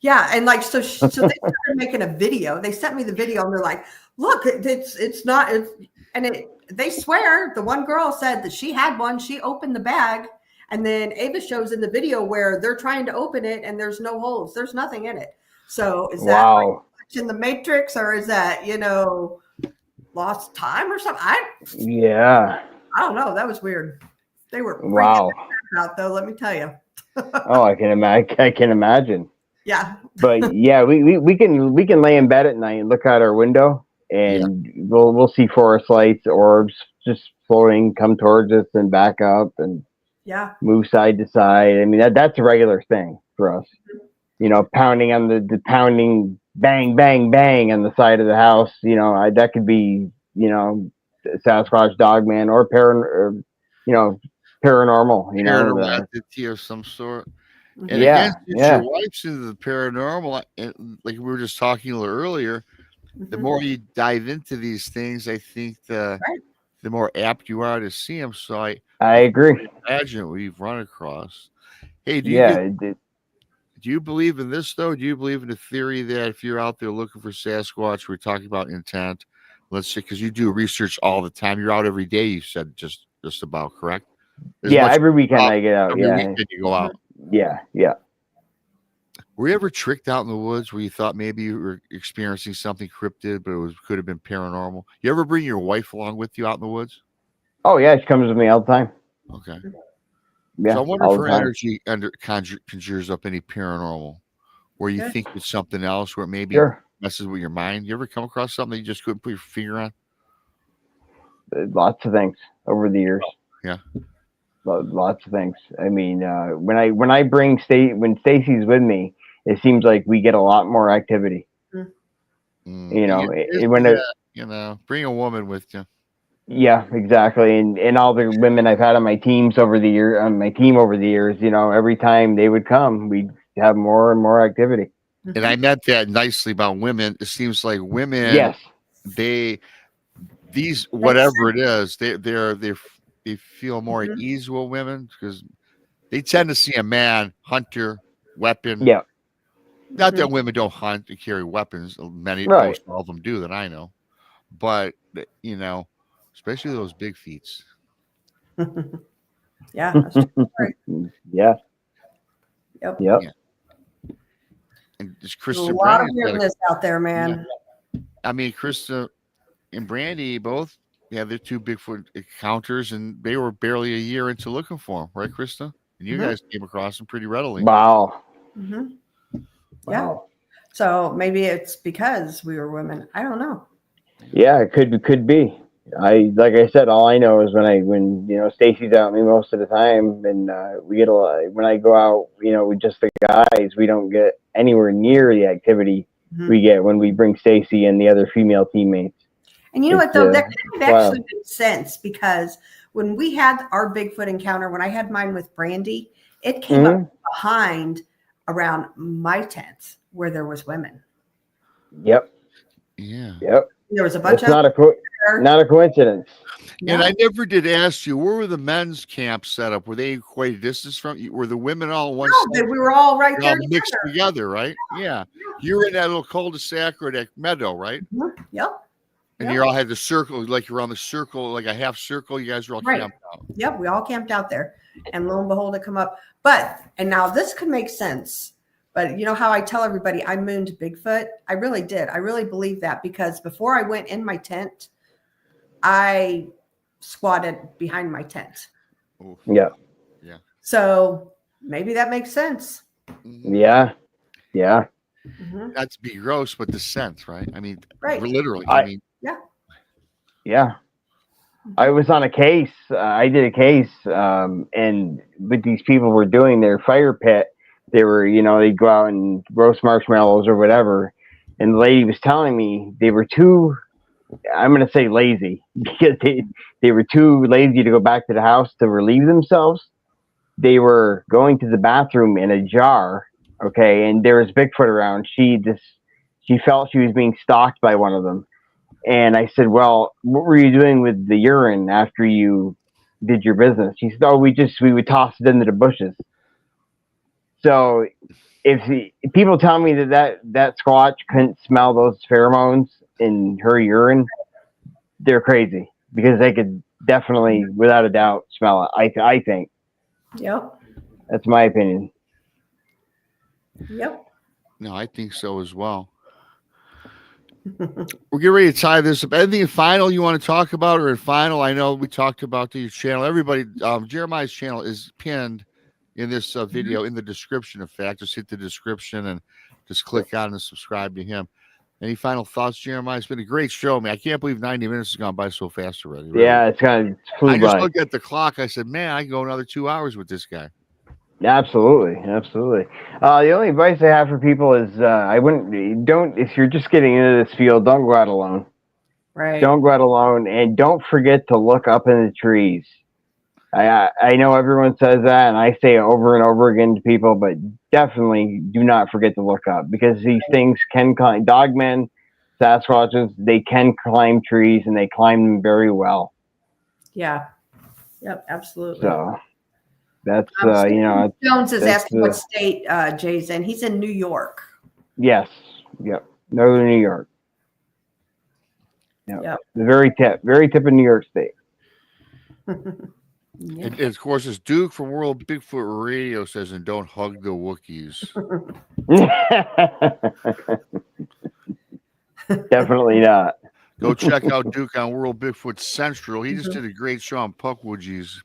Yeah, and so they started making a video. They sent me the video, and they're like, "Look, it's not." They swear the one girl said that she had one. She opened the bag, and then Ava shows in the video where they're trying to open it, and there's no holes. There's nothing in it. So is that in the Matrix, or is that lost time or something? I don't know. That was weird. They were freaking out though. Let me tell you. Oh, I can imagine. Yeah. But yeah, we can lay in bed at night and look out our window, and we'll see forest lights, orbs just floating, come towards us and back up and move side to side. I mean, that's a regular thing for us. You know, pounding on the pounding, bang, bang, bang on the side of the house. You know, that could be, Sasquatch Dogman or paranormal. Paranormal entity of some sort. And again, since your wife's into the paranormal, like we were just talking a little earlier, the more you dive into these things, I think the more apt you are to see them. So I agree. Imagine what you've run across. Hey, do you believe in this though? Do you believe in the theory that if you're out there looking for Sasquatch, we're talking about intent? Let's say, because you do research all the time. You're out every day. You said just about, correct? Every weekend I get out. Every weekend you go out. Yeah. Were you ever tricked out in the woods where you thought maybe you were experiencing something cryptid, but could have been paranormal? You ever bring your wife along with you out in the woods? Oh yeah, she comes with me all the time. Okay. Yeah. So I wonder if her energy conjures up any paranormal, where you think it's something else, where it maybe messes with your mind. You ever come across something that you just couldn't put your finger on? Lots of things over the years. Yeah. Lots of things. I mean, when Stacey's with me, it seems like we get a lot more activity. Bring a woman with you. Yeah, exactly. And all the women I've had on my team over the years, every time they would come, we'd have more and more activity. And I meant that nicely about women. It seems like women, whatever it is, they feel more at ease with women because they tend to see a man, hunter, weapon. Yeah. Not that women don't hunt and carry weapons. Many, Right. most all of them do that I know. But you know, especially those big feats. Yeah. That's true. Right. Yeah. Yep. Yep. Yeah. And just There's a Krista and lot of Brandy's got a- weirdness out there, man. I mean, Krista and Brandy both have their 2 Bigfoot encounters, and they were barely a year into looking for them, right, Krista? And you guys came across them pretty readily. Wow. Mm-hmm. Yeah. Wow. So maybe it's because we were women. I don't know. Yeah, it could be. Like I said, all I know is when Stacey's out with me most of the time, and we get a lot. When I go out, with just the guys, we don't get anywhere near the activity we get when we bring Stacey and the other female teammates. And you know what, though? That kind of actually makes sense, because when we had our Bigfoot encounter, when I had mine with Brandy, it came up behind around my tent where there was women. Yep. Yeah. Yep. There was a bunch That's of not a coincidence. No. And I never did ask you, where were the men's camps set up? Were they quite a distance from you? Were the women all one side? We were all right there all mixed together, right? Yeah. You were in that little cul-de-sac or that meadow, right? Yep. And you all had the circle, like you're on the circle, like a half circle. You guys were all camped out. Yep, we all camped out there. And lo and behold, it come up. And now this could make sense. But you know how I tell everybody I mooned Bigfoot? I really did. I really believe that, because before I went in my tent, I squatted behind my tent. Ooh. Yeah. Yeah. So maybe that makes sense. Yeah. Yeah. Not to be gross, but the scent, right? I mean, right. Literally. Yeah. I was on a case. I did a case, and with these people were doing their fire pit. They were, they'd go out and roast marshmallows or whatever. And the lady was telling me they were too, I'm going to say lazy, because they were too lazy to go back to the house to relieve themselves. They were going to the bathroom in a jar. Okay. And there was Bigfoot around. She felt she was being stalked by one of them. And I said, well, what were you doing with the urine after you did your business? She said, oh, we would toss it into the bushes. So if people tell me that Squatch couldn't smell those pheromones in her urine, they're crazy, because they could definitely, without a doubt, smell it. I think. Yep. That's my opinion. Yep. No, I think so as well. We're getting ready to tie this up. Anything final you want to talk about, or in final? I know we talked about your channel. Everybody, Jeremiah's channel is pinned in this video in the description. In fact, just hit the description and just click on and subscribe to him. Any final thoughts, Jeremiah? It's been a great show, man. I can't believe 90 minutes has gone by so fast already. Really. Yeah, it's kind of flew by. I just looked at the clock. I said, man, I can go another 2 hours with this guy. Absolutely. The only advice I have for people is if you're just getting into this field, don't go out alone. Right. Don't go out alone, and don't forget to look up in the trees. I know everyone says that, and I say it over and over again to people, but definitely do not forget to look up, because these things can climb. Dogmen, Sasquatches, they can climb trees, and they climb them very well. Yeah. Yep. Absolutely. So that's Jones is asking what state Jay's in. He's in New York. Yes. Yep. Northern New York. Yep. The very tip of New York State. And of course, it's Duke from World Bigfoot Radio says, and don't hug the Wookiees. Definitely not. Go check out Duke on World Bigfoot Central. He just did a great show on Puckwoogies.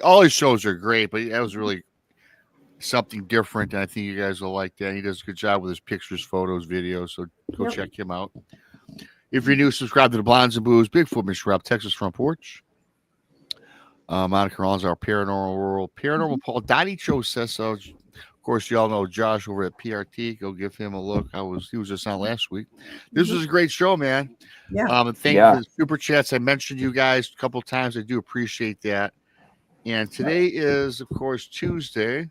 All his shows are great, but that was really something different. And I think you guys will like that. He does a good job with his pictures, photos, videos. So go check him out. If you're new, subscribe to the Blondes and Booze, Bigfoot Michiganrob, Texas Front Porch. Monica Rollins, our Paranormal World. Paranormal Paul. Donnie Cho says so. Of course, you all know Josh over at PRT. Go give him a look. He was just on last week. This was a great show, man. Yeah. And thank you for the super chats. I mentioned you guys a couple of times. I do appreciate that. And today is, of course, Tuesday.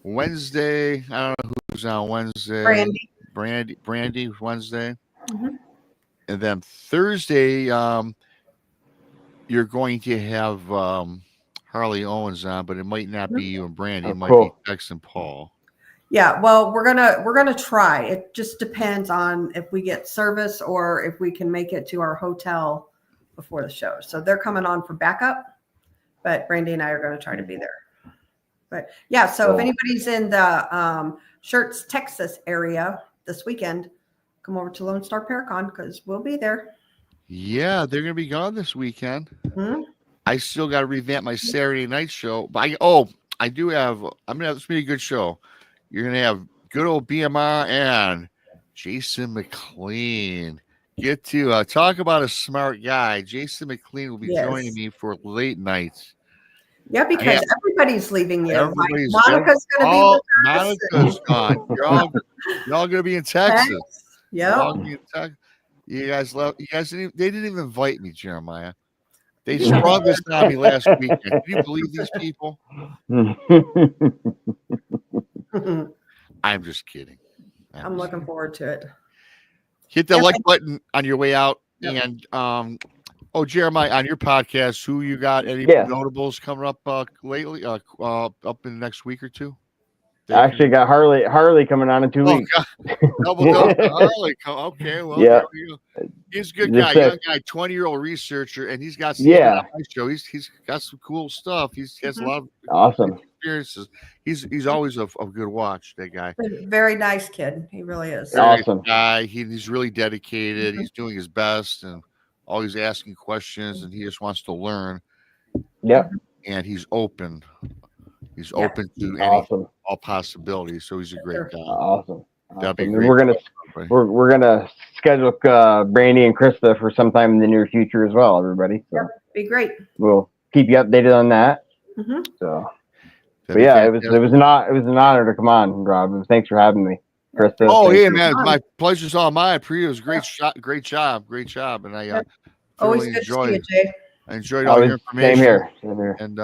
Wednesday, I don't know who's on Wednesday. Brandy Wednesday. And then Thursday, you're going to have Harley Owens on, but it might not be you and Brandy. It might be Tex and Paul. Yeah, well, we're gonna try. It just depends on if we get service or if we can make it to our hotel before the show. So they're coming on for backup, but Brandy and I are going to try to be there. But yeah, so if anybody's in the Shirts, Texas area this weekend, come over to Lone Star Paracon because we'll be there. Yeah, they're gonna be gone this weekend. Mm-hmm. I still got to revamp my Saturday night show, but I do have. I'm gonna have this be a good show. You're gonna have good old BMR and Jason McLean. Get to talk about a smart guy. Jason McLean will be joining me for late nights. Yeah, because everybody's leaving you. Everybody's Monica's going to be with us. Monica's gone. You're all going to be in Texas. Yeah. You guys left. You guys didn't. They didn't even invite me, Jeremiah. They sprung this on me last weekend. Can you believe these people? I'm just kidding. I'm looking forward to it. Hit the like button on your way out. Yep. And Jeremiah, on your podcast, who you got? Any notables coming up lately? Up in the next week or two? I actually got Harley coming on in 2 weeks. Double Harley. Okay, well, there we go. He's a good guy, young guy, 20-year-old researcher, and he's got some show. He's got some cool stuff. He has a lot of awesome experiences. He's always a good watch. That guy, very nice kid. He really is. Awesome guy. He's really dedicated. He's doing his best and always asking questions, and he just wants to learn. Yep. And he's open. He's open to all possibilities. So he's a great guy. Awesome. That'd be great. We're gonna schedule Brandy and Krista for sometime in the near future as well, everybody. So be great. We'll keep you updated on that. Mm-hmm. So, but yeah, it was an honor to come on, Rob. Thanks for having me, Krista. Oh yeah, man, my pleasure's all mine. It was great job, and I always good to see you, Jay. I enjoyed all your information. Same here. And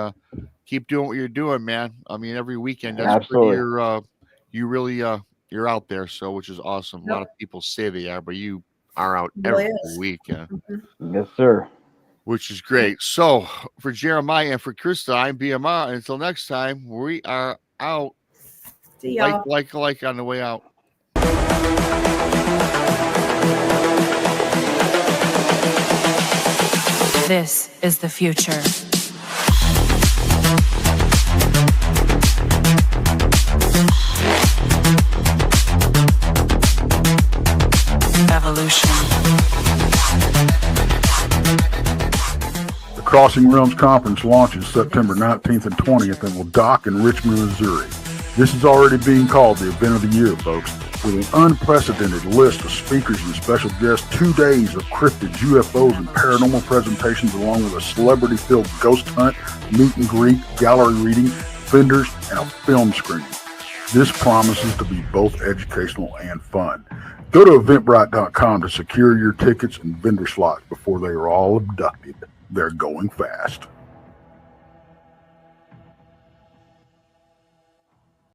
keep doing what you're doing, man. I mean, every weekend, you're out there, so which is awesome. A lot of people say they are, but you are out every weekend. Mm-hmm. Yes, sir. Which is great. So for Jeremiah and for Krista, I'm BMR. And until next time, we are out. See y'all. Like on the way out. This is the future. Evolution. The Crossing Realms Conference launches September 19th and 20th and will dock in Richmond, Missouri. This is already being called the event of the year, folks. With an unprecedented list of speakers and special guests, 2 days of cryptids, UFOs, and paranormal presentations, along with a celebrity-filled ghost hunt, meet and greet, gallery reading, vendors, and a film screening. This promises to be both educational and fun. Go to eventbrite.com to secure your tickets and vendor slots before they are all abducted. They're going fast.